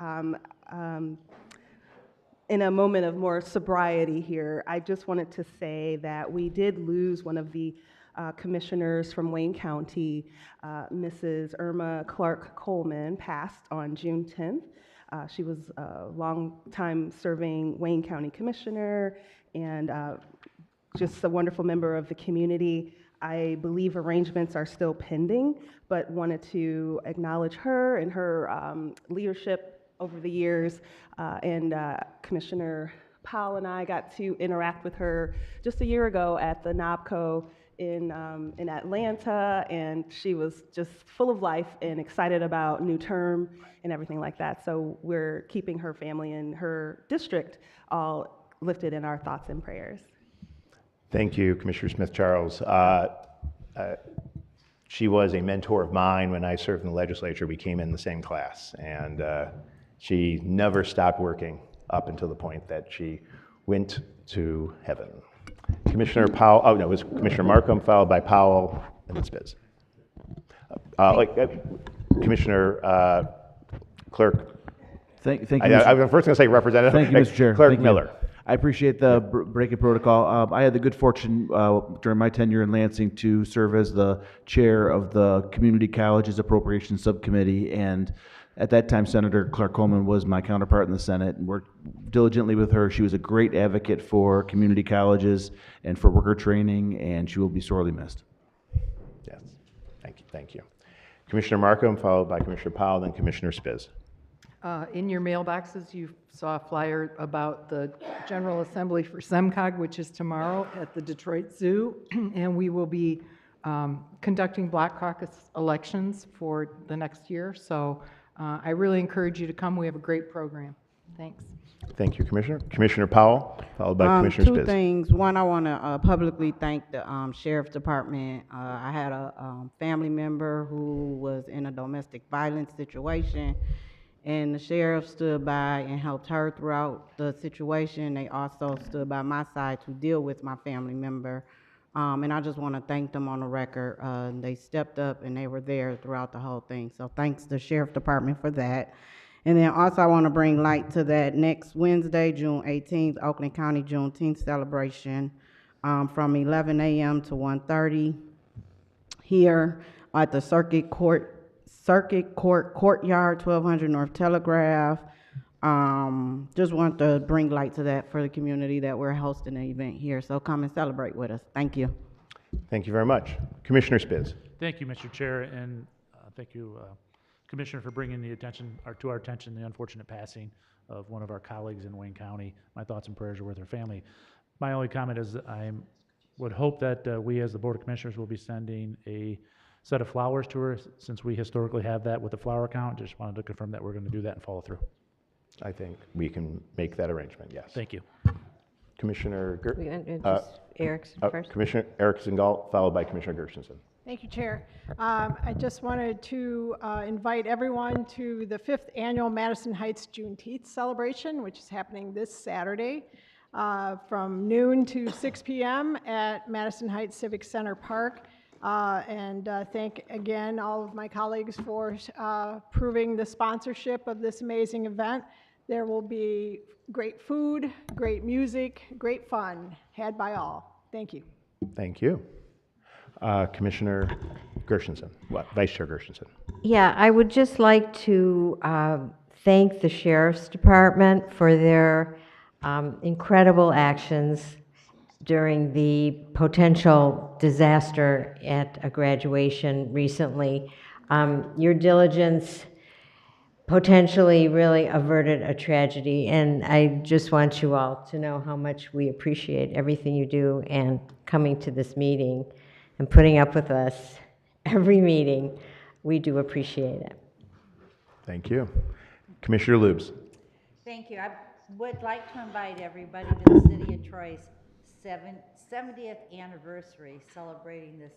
In a moment of more sobriety here, I just wanted to say that we did lose one of the commissioners from Wayne County. Mrs. Irma Clark Coleman passed on June 10th. She was a long time serving Wayne County commissioner and just a wonderful member of the community. I believe arrangements are still pending, but wanted to acknowledge her and her leadership over the years. Commissioner Powell and I got to interact with her just a year ago at the NOBCO in Atlanta, and she was just full of life and excited about new term and everything like that. So we're keeping her family and her district all lifted in our thoughts and prayers. Thank you, Commissioner Smith-Charles. she was a mentor of mine when I served in the legislature. We came in the same class, and she never stopped working up until the point that she went to heaven. Commissioner Powell, oh no, it was Commissioner Markham, followed by Powell, and then Spiz. Commissioner Clerk. Thank you. I was first going to say Representative. Thank you, Mr. Chair. Clerk Thank you. Miller. I appreciate the breaking protocol. I had the good fortune during my tenure in Lansing to serve as the chair of the Community Colleges Appropriations Subcommittee, and at that time, Senator Clark Coleman was my counterpart in the Senate, and worked diligently with her. She was a great advocate for community colleges and for worker training, and she will be sorely missed. Yes, thank you. Commissioner Markham, followed by Commissioner Powell, then Commissioner Spiz. In your mailboxes, you saw a flyer about the General Assembly for SEMCOG, which is tomorrow at the Detroit Zoo, and we will be conducting Black Caucus elections for the next year. So I really encourage you to come. We have a great program. Thanks. Thank you, Commissioner. Commissioner Powell, followed by Commissioner Spiz. Two things. One, I want to publicly thank the Sheriff's Department. I had a family member who was in a domestic violence situation, and the sheriff stood by and helped her throughout the situation. They also stood by my side to deal with my family member. And I just want to thank them on the record. They stepped up and they were there throughout the whole thing. So thanks to the Sheriff Department for that. And then also I want to bring light to that next Wednesday, June 18th, Oakland County Juneteenth celebration from 11 a.m. to 1:30 here at the Circuit Court Courtyard, 1200 North Telegraph. Just want to bring light to that for the community that we're hosting an event here. So come and celebrate with us. Thank you. Thank you very much. Commissioner Spiz. Thank you, Mr. Chair, and thank you, Commissioner, for bringing to our attention the unfortunate passing of one of our colleagues in Wayne County. My thoughts and prayers are with her family. My only comment is I would hope that we as the Board of Commissioners will be sending a set of flowers to her, since we historically have that with the flower count. Just wanted to confirm that we're going to do that and follow through. I think we can make that arrangement, yes. Thank you. Commissioner Erickson first. Commissioner Erickson Galt, followed by Commissioner Gershenson. Thank you, Chair. I just wanted to invite everyone to the 5th Annual Madison Heights Juneteenth celebration, which is happening this Saturday from noon to 6 p.m. at Madison Heights Civic Center Park. And thank again all of my colleagues for proving the sponsorship of this amazing event. There will be great food, great music, great fun had by all. Thank you. Thank you. Commissioner Gershenson, Vice Chair Gershenson. Yeah, I would just like to thank the Sheriff's Department for their incredible actions during the potential disaster at a graduation recently. Your diligence potentially really averted a tragedy, and I just want you all to know how much we appreciate everything you do and coming to this meeting and putting up with us every meeting. We do appreciate it. Thank you. Commissioner Lubes. Thank you. I would like to invite everybody to the City of Troy's 70th anniversary, celebrating this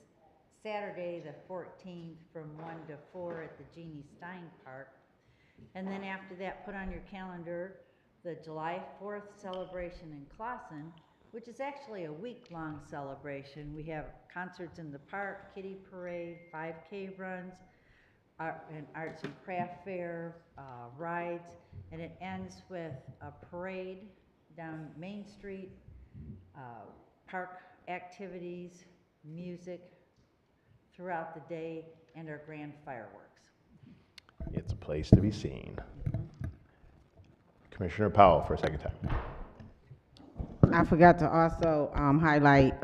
Saturday the 14th from 1 to 4 at the Jeannie Stein Park. And then after that, put on your calendar the July 4th celebration in Clawson, which is actually a week-long celebration. We have concerts in the park, kiddie parade, 5K runs, an arts and craft fair, rides, and it ends with a parade down Main Street, park activities, music throughout the day, and our grand fireworks. It's a place to be seen. Commissioner Powell for a second time. I forgot to also highlight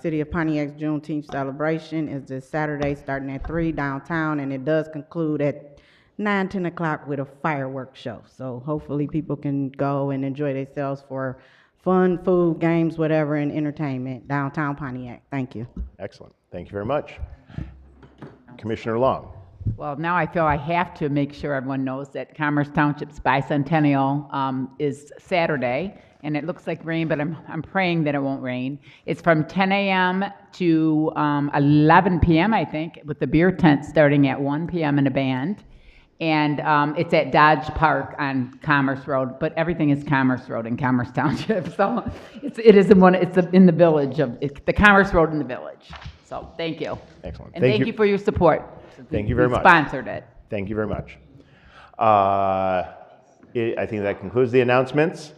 City of Pontiac's Juneteenth celebration is this Saturday starting at 3 downtown, and it does conclude at 9, 10 o'clock with a fireworks show. So hopefully people can go and enjoy themselves for fun, food, games, whatever, and entertainment downtown Pontiac. Thank you. Excellent. Thank you very much. Commissioner Long. Well, now I feel I have to make sure everyone knows that Commerce Township's bicentennial is Saturday, and it looks like rain, but I'm praying that it won't rain. It's from 10 a.m. to 11 p.m., I think, with the beer tent starting at 1 p.m. and a band. And it's at Dodge Park on Commerce Road, but everything is Commerce Road in Commerce Township. So it's in the village it's the Commerce Road in the village. So thank you. Excellent. And thank you for your support. Thank you very We much. sponsored it. Thank you very much. I think that concludes the announcements.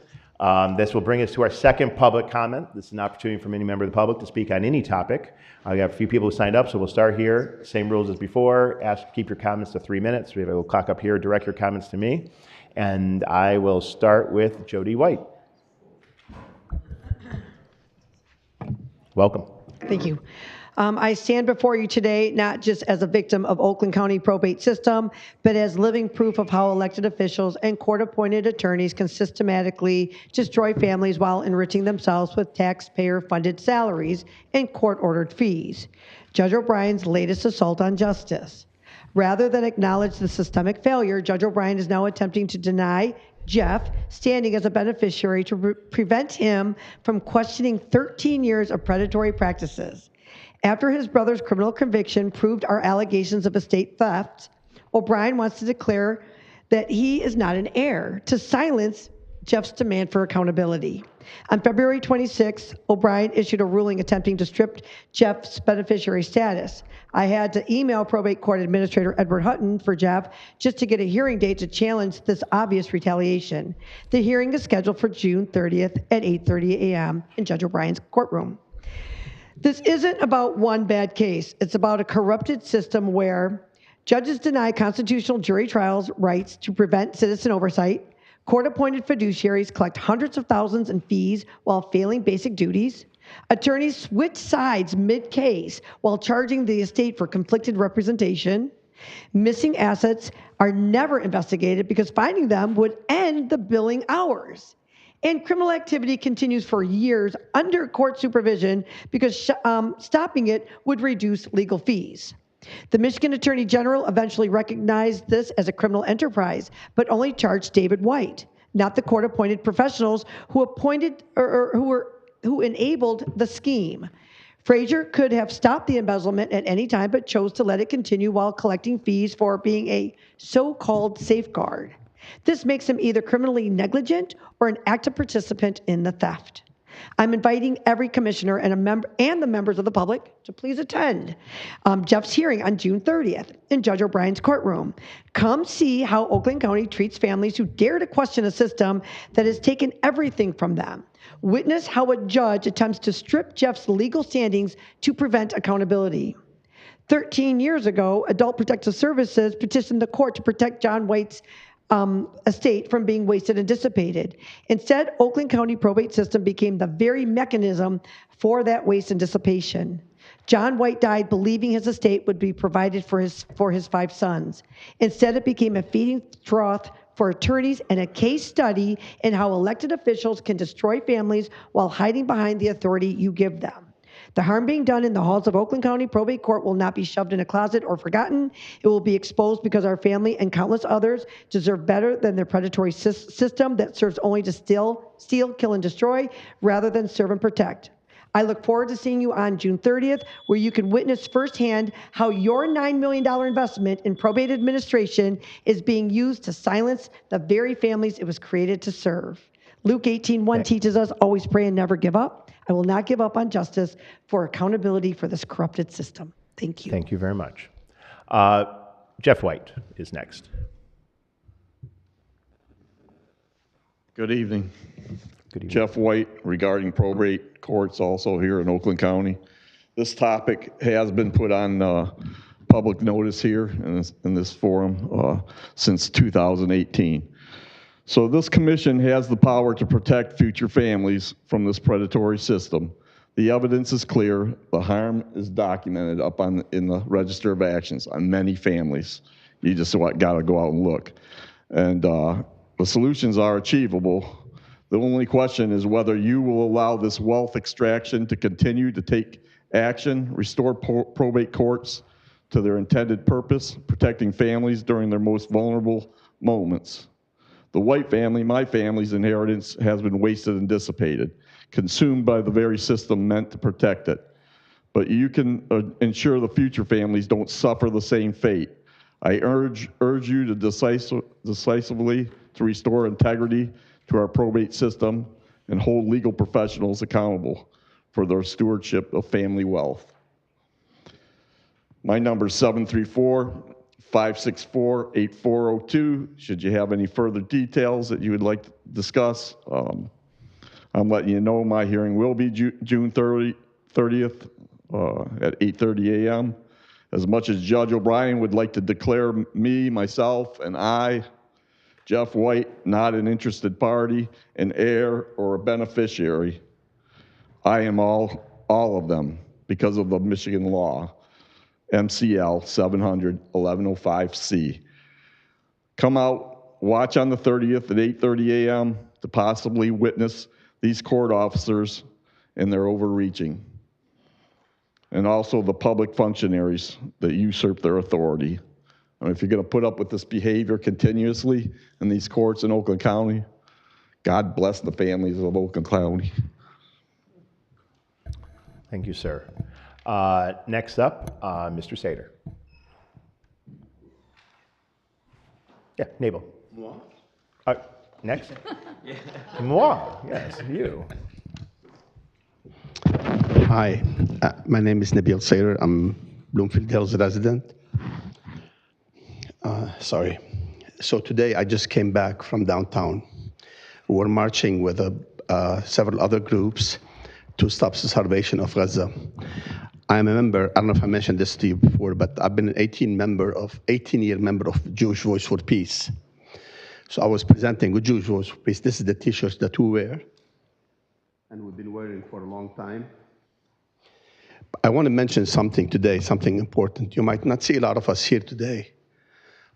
This will bring us to our second public comment. This is an opportunity for any member of the public to speak on any topic. We have a few people who signed up, so we'll start here. Same rules as before. Keep your comments to 3 minutes. We have a little clock up here. Direct your comments to me. And I will start with Jody White. Welcome. Thank you. I stand before you today not just as a victim of Oakland County probate system, but as living proof of how elected officials and court-appointed attorneys can systematically destroy families while enriching themselves with taxpayer-funded salaries and court-ordered fees. Judge O'Brien's latest assault on justice. Rather than acknowledge the systemic failure, Judge O'Brien is now attempting to deny Jeff standing as a beneficiary to prevent him from questioning 13 years of predatory practices. After his brother's criminal conviction proved our allegations of estate theft, O'Brien wants to declare that he is not an heir to silence Jeff's demand for accountability. On February 26, O'Brien issued a ruling attempting to strip Jeff's beneficiary status. I had to email probate court administrator Edward Hutton for Jeff just to get a hearing date to challenge this obvious retaliation. The hearing is scheduled for June 30th at 8:30 a.m. in Judge O'Brien's courtroom. This isn't about one bad case. It's about a corrupted system where judges deny constitutional jury trials rights to prevent citizen oversight, court-appointed fiduciaries collect hundreds of thousands in fees while failing basic duties, attorneys switch sides mid-case while charging the estate for conflicted representation, missing assets are never investigated because finding them would end the billing hours. And criminal activity continues for years under court supervision because stopping it would reduce legal fees. The Michigan Attorney General eventually recognized this as a criminal enterprise, but only charged David White, not the court-appointed professionals who enabled the scheme. Frazier could have stopped the embezzlement at any time, but chose to let it continue while collecting fees for being a so-called safeguard. This makes him either criminally negligent or an active participant in the theft. I'm inviting every commissioner and the members of the public to please attend Jeff's hearing on June 30th in Judge O'Brien's courtroom. Come see how Oakland County treats families who dare to question a system that has taken everything from them. Witness how a judge attempts to strip Jeff's legal standings to prevent accountability. 13 years ago, Adult Protective Services petitioned the court to protect John White's estate from being wasted and dissipated. Instead, Oakland County probate system became the very mechanism for that waste and dissipation. John White died believing his estate would be provided for his 5 sons. Instead, it became a feeding trough for attorneys and a case study in how elected officials can destroy families while hiding behind the authority you give them. The harm being done in the halls of Oakland County Probate Court will not be shoved in a closet or forgotten. It will be exposed because our family and countless others deserve better than their predatory system that serves only to steal, kill, and destroy rather than serve and protect. I look forward to seeing you on June 30th, where you can witness firsthand how your $9 million investment in probate administration is being used to silence the very families it was created to serve. Luke 18:1 teaches us, always pray and never give up. I will not give up on justice for accountability for this corrupted system. Thank you. Thank you very much. Jeff White is next. Good evening. Good evening. Jeff White, regarding probate courts also here in Oakland County. This topic has been put on public notice here in this forum since 2018. So this commission has the power to protect future families from this predatory system. The evidence is clear. The harm is documented up in the Register of Actions on many families. You just got to go out and look. And the solutions are achievable. The only question is whether you will allow this wealth extraction to continue to take action, restore probate courts to their intended purpose, protecting families during their most vulnerable moments. The White family, my family's inheritance, has been wasted and dissipated, consumed by the very system meant to protect it. But you can ensure the future families don't suffer the same fate. I urge you to decisively to restore integrity to our probate system and hold legal professionals accountable for their stewardship of family wealth. My number is 734-564-8402. Should you have any further details that you would like to discuss, I'm letting you know my hearing will be June 30th at 8:30 a.m. As much as Judge O'Brien would like to declare me, myself, and I, Jeff White, not an interested party, an heir, or a beneficiary, I am all of them because of the Michigan law, MCL 700-1105C. Come out, watch on the 30th at 8:30 a.m. to possibly witness these court officers and their overreaching, and also the public functionaries that usurp their authority. And if you're going to put up with this behavior continuously in these courts in Oakland County, God bless the families of Oakland County. Thank you, sir. Next up, Mr. Sater. Yeah, Nabel. Moi? Next? Moi, yes, you. Hi, my name is Nabil Sayer. I'm Bloomfield Hills resident. Sorry. So today I just came back from downtown. We're marching with several other groups to stop the starvation of Gaza. I'm a member, I don't know if I mentioned this to you before, but I've been an 18-year member of Jewish Voice for Peace. So I was presenting with Jewish Voice for Peace. This is the t-shirts that we wear, and we've been wearing for a long time. I want to mention something today, something important. You might not see a lot of us here today,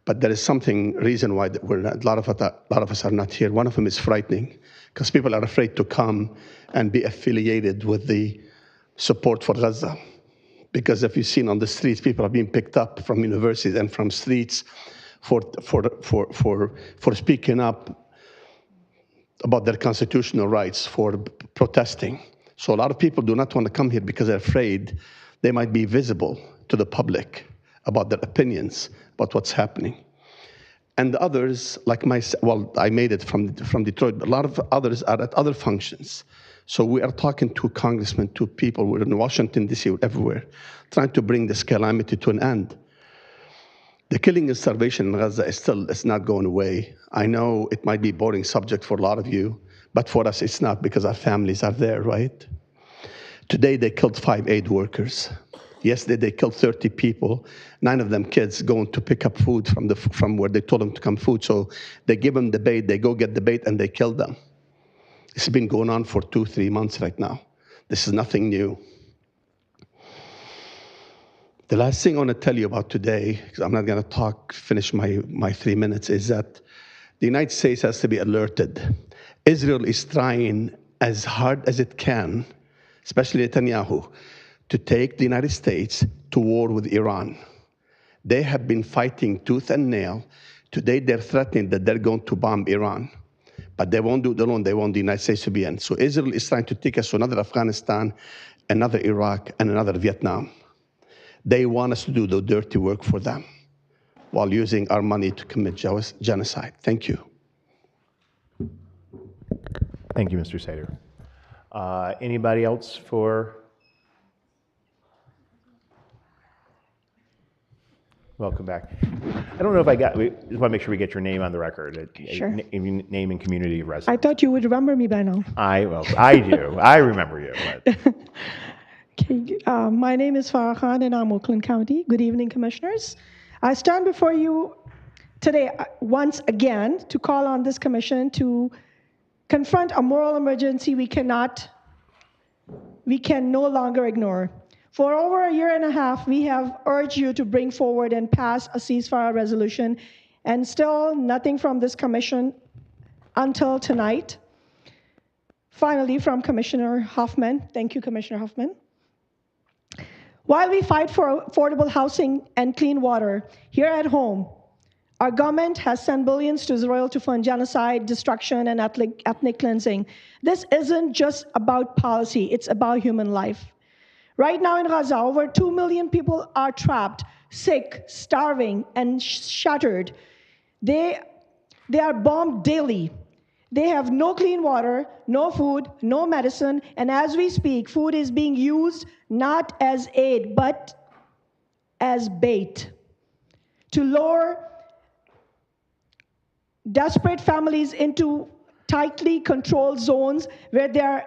but there is reason why a lot of us are not here. One of them is frightening, because people are afraid to come and be affiliated with the support for Gaza. Because if you've seen on the streets, people are being picked up from universities and from streets for speaking up about their constitutional rights, for protesting. So a lot of people do not want to come here because they're afraid they might be visible to the public about their opinions about what's happening. And the others, like myself, I made it from Detroit, but a lot of others are at other functions. So we are talking to congressmen, to people. We're in Washington, D.C., everywhere, trying to bring this calamity to an end. The killing and starvation in Gaza it's not going away. I know it might be a boring subject for a lot of you, but for us it's not, because our families are there, right? Today they killed 5 aid workers. Yesterday they killed 30 people, 9 of them kids going to pick up food from where they told them to come food. So they give them the bait, they go get the bait, and they kill them. It's been going on for 2-3 months right now. This is nothing new. The last thing I want to tell you about today, because I'm not going to finish my 3 minutes, is that the United States has to be alerted. Israel is trying as hard as it can, especially Netanyahu, to take the United States to war with Iran. They have been fighting tooth and nail. Today they're threatening that they're going to bomb Iran. But they won't do it alone. They want the United States to be in. So Israel is trying to take us to another Afghanistan, another Iraq, and another Vietnam. They want us to do the dirty work for them while using our money to commit genocide. Thank you. Thank you, Mr. Sater. Anybody else for? Welcome back. I don't know if we just want to make sure we get your name on the record. Sure. Name and community of residence. I thought you would remember me by now. I do. I remember you. But. Okay. My name is Farah Khan, and I'm Oakland County. Good evening, commissioners. I stand before you today once again to call on this commission to confront a moral emergency we can no longer ignore. For over a year and a half, we have urged you to bring forward and pass a ceasefire resolution, and still nothing from this commission until tonight. Finally, from Commissioner Hoffman. Thank you, Commissioner Hoffman. While we fight for affordable housing and clean water, here at home, our government has sent billions to Israel to fund genocide, destruction, and ethnic cleansing. This isn't just about policy, it's about human life. Right now in Gaza, over 2 million people are trapped, sick, starving, and shattered. They are bombed daily. They have no clean water, no food, no medicine, and as we speak, food is being used not as aid, but as bait to lure desperate families into tightly controlled zones where they are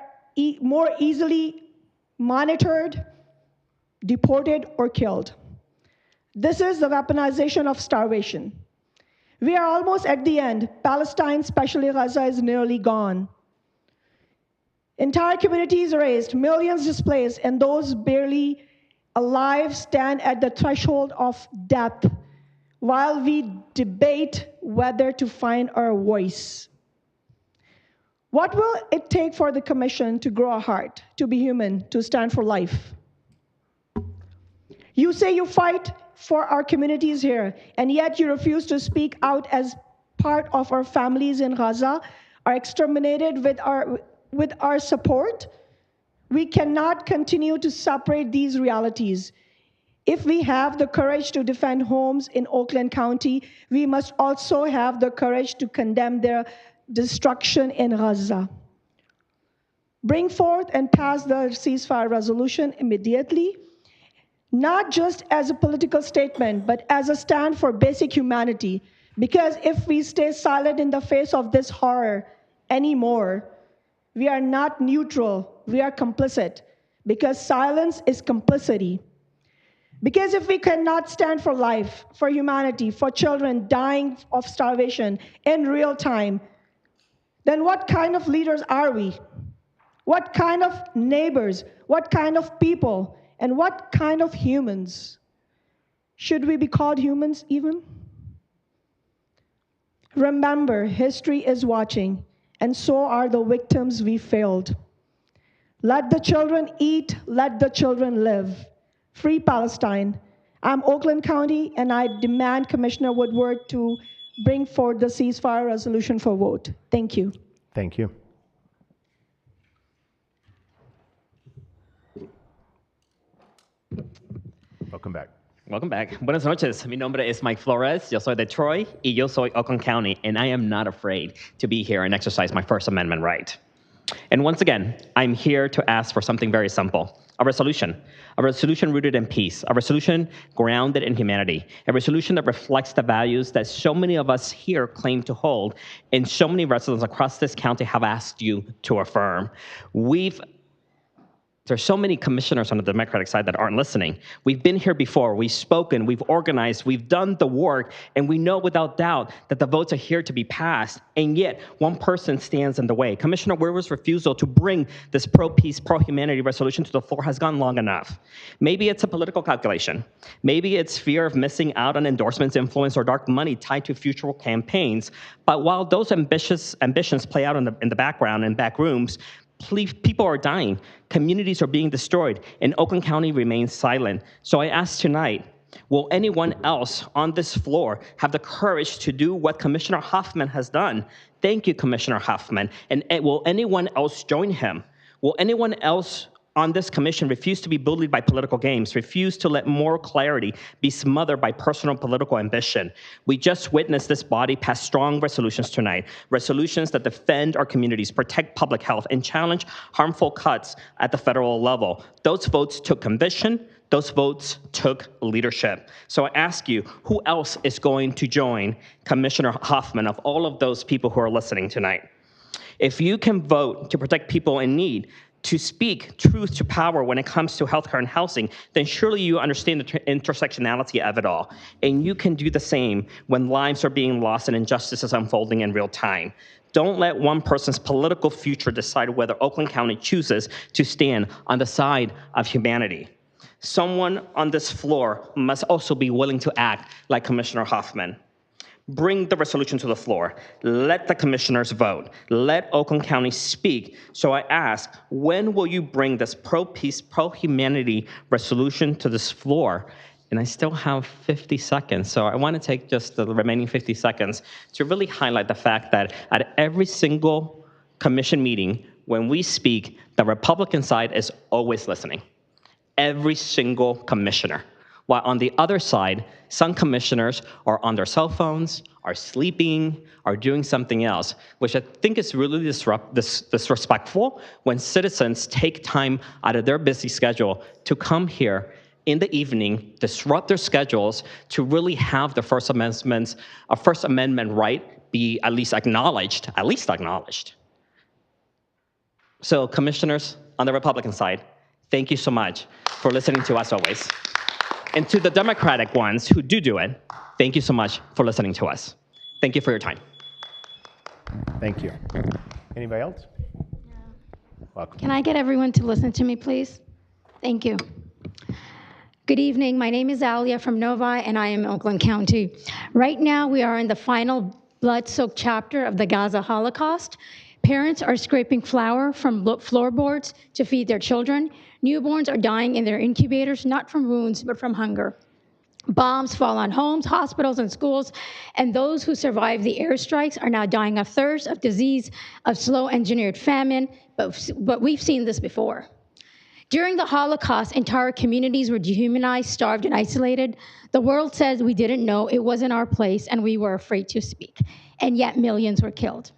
more easily monitored, deported, or killed. This is the weaponization of starvation. We are almost at the end. Palestine, especially Gaza, is nearly gone. Entire communities erased, millions displaced, and those barely alive stand at the threshold of death while we debate whether to find our voice. What will it take for the Commission to grow a heart, to be human, to stand for life? You say you fight for our communities here, and yet you refuse to speak out as part of our families in Gaza are exterminated with our support. We cannot continue to separate these realities. If we have the courage to defend homes in Oakland County, we must also have the courage to condemn their destruction in Gaza. Bring forth and pass the ceasefire resolution immediately, not just as a political statement, but as a stand for basic humanity. Because if we stay silent in the face of this horror anymore, we are not neutral, we are complicit. Because silence is complicity. Because if we cannot stand for life, for humanity, for children dying of starvation in real time, then what kind of leaders are we? What kind of neighbors? What kind of people? And what kind of humans? Should we be called humans even? Remember, history is watching, and so are the victims we failed. Let the children eat, let the children live. Free Palestine. I'm Oakland County, and I demand Commissioner Woodward to bring forth the ceasefire resolution for vote. Thank you. Thank you. Welcome back. Welcome back. Buenas noches. Mi nombre es Mike Flores. Yo soy de Troy, y yo soy Oakland County, and I am not afraid to be here and exercise my First Amendment right. And once again, I'm here to ask for something very simple. A resolution rooted in peace, a resolution grounded in humanity, a resolution that reflects the values that so many of us here claim to hold, and so many residents across this county have asked you to affirm. There's so many commissioners on the Democratic side that aren't listening. We've been here before, we've spoken, we've organized, we've done the work, and we know without doubt that the votes are here to be passed, and yet one person stands in the way. Commissioner Weaver's refusal to bring this pro-peace, pro-humanity resolution to the floor has gone long enough. Maybe it's a political calculation. Maybe it's fear of missing out on endorsements, influence, or dark money tied to future campaigns. But while those ambitions play out in the background and back rooms, people are dying, communities are being destroyed, and Oakland County remains silent. So I ask tonight, will anyone else on this floor have the courage to do what Commissioner Hoffman has done? Thank you, Commissioner Hoffman. And will anyone else join him? Will anyone else on this commission refuse to be bullied by political games, refuse to let moral clarity be smothered by personal political ambition? We just witnessed this body pass strong resolutions tonight, resolutions that defend our communities, protect public health, and challenge harmful cuts at the federal level. Those votes took conviction, those votes took leadership. So I ask you, who else is going to join Commissioner Hoffman of all of those people who are listening tonight? If you can vote to protect people in need, to speak truth to power when it comes to healthcare and housing, then surely you understand the intersectionality of it all. And you can do the same when lives are being lost and injustices unfolding in real time. Don't let one person's political future decide whether Oakland County chooses to stand on the side of humanity. Someone on this floor must also be willing to act like Commissioner Hoffman. bring the resolution to the floor. Let the commissioners vote. Let Oakland County speak. So I ask, when will you bring this pro-peace, pro-humanity resolution to this floor? And I still have 50 seconds, so I want to take just the remaining 50 seconds to really highlight the fact that at every single commission meeting, when we speak, the Republican side is always listening. Every single commissioner. While on the other side, some commissioners are on their cell phones, are sleeping, are doing something else, which I think is really disrespectful when citizens take time out of their busy schedule to come here in the evening, disrupt their schedules to really have the First Amendment right be at least acknowledged, So commissioners on the Republican side, thank you so much for listening to us always. And to the Democratic ones who do it, thank you so much for listening to us. Thank you for your time. Thank you. Anybody else? Welcome. Can I get everyone to listen to me, please? Thank you. Good evening. My name is Alia from Novi, and I am in Oakland County. Right now, we are in the final blood-soaked chapter of the Gaza Holocaust. Parents are scraping flour from floorboards to feed their children. Newborns are dying in their incubators, not from wounds, but from hunger. Bombs fall on homes, hospitals, and schools, and those who survive the airstrikes are now dying of thirst, of disease, of slow-engineered famine, but we've seen this before. During the Holocaust, entire communities were dehumanized, starved, and isolated. The world says we didn't know, it wasn't our place, and we were afraid to speak. And yet millions were killed.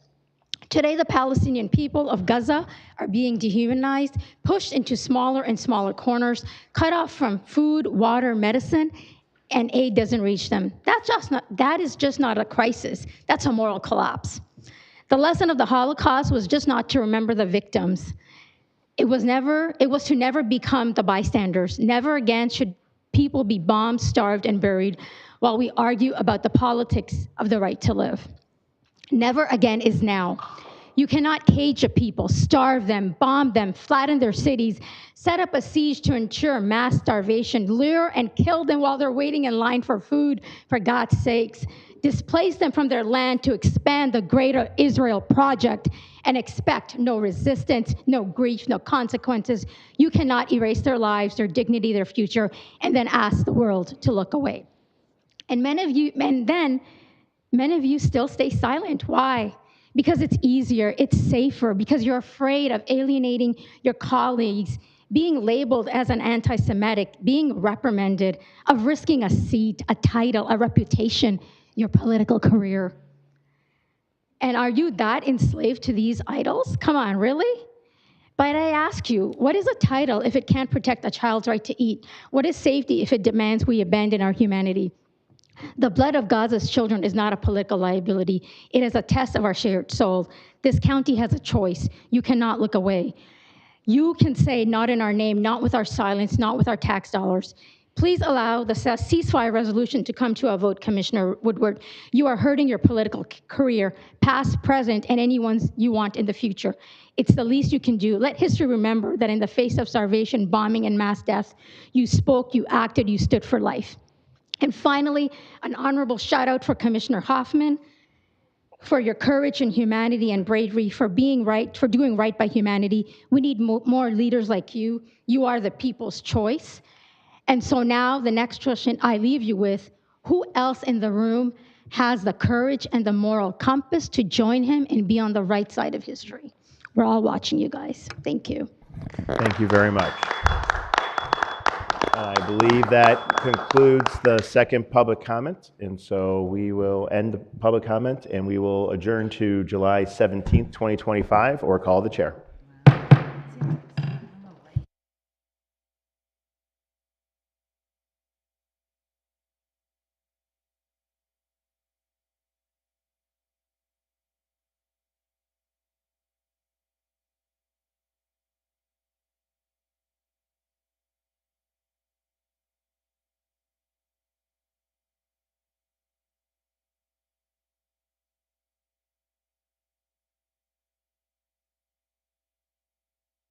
Today, the Palestinian people of Gaza are being dehumanized, pushed into smaller and smaller corners, cut off from food, water, medicine, and aid doesn't reach them. That is just not a crisis. That's a moral collapse. The lesson of the Holocaust was just not to remember the victims. It was to never become the bystanders. Never again should people be bombed, starved, and buried while we argue about the politics of the right to live. Never again is now. You cannot cage a people, starve them, bomb them, flatten their cities, set up a siege to ensure mass starvation, lure and kill them while they're waiting in line for food, for God's sakes. Displace them from their land to expand the greater Israel project and expect no resistance, no grief, no consequences. You cannot erase their lives, their dignity, their future, and then ask the world to look away. And many of you still stay silent. Why? Because it's easier, it's safer, because you're afraid of alienating your colleagues, being labeled as an anti-Semitic, being reprimanded, of risking a seat, a title, a reputation, your political career. And are you that enslaved to these idols? Come on, really? But I ask you, what is a title if it can't protect a child's right to eat? What is safety if it demands we abandon our humanity? The blood of Gaza's children is not a political liability. It is a test of our shared soul. This county has a choice. You cannot look away. You can say, not in our name, not with our silence, not with our tax dollars. Please allow the ceasefire resolution to come to a vote, Commissioner Woodward. You are hurting your political career, past, present, and anyone you want in the future. It's the least you can do. Let history remember that in the face of starvation, bombing, and mass death, you spoke, you acted, you stood for life. And finally, an honorable shout out for Commissioner Hoffman for your courage and humanity and bravery, for being right, for doing right by humanity. We need more leaders like you. You are the people's choice. And so now the next question I leave you with, who else in the room has the courage and the moral compass to join him and be on the right side of history? We're all watching you guys. Thank you. Thank you very much. I believe that concludes the second public comment, and so we will end the public comment and we will adjourn to July 17th, 2025, or call the chair.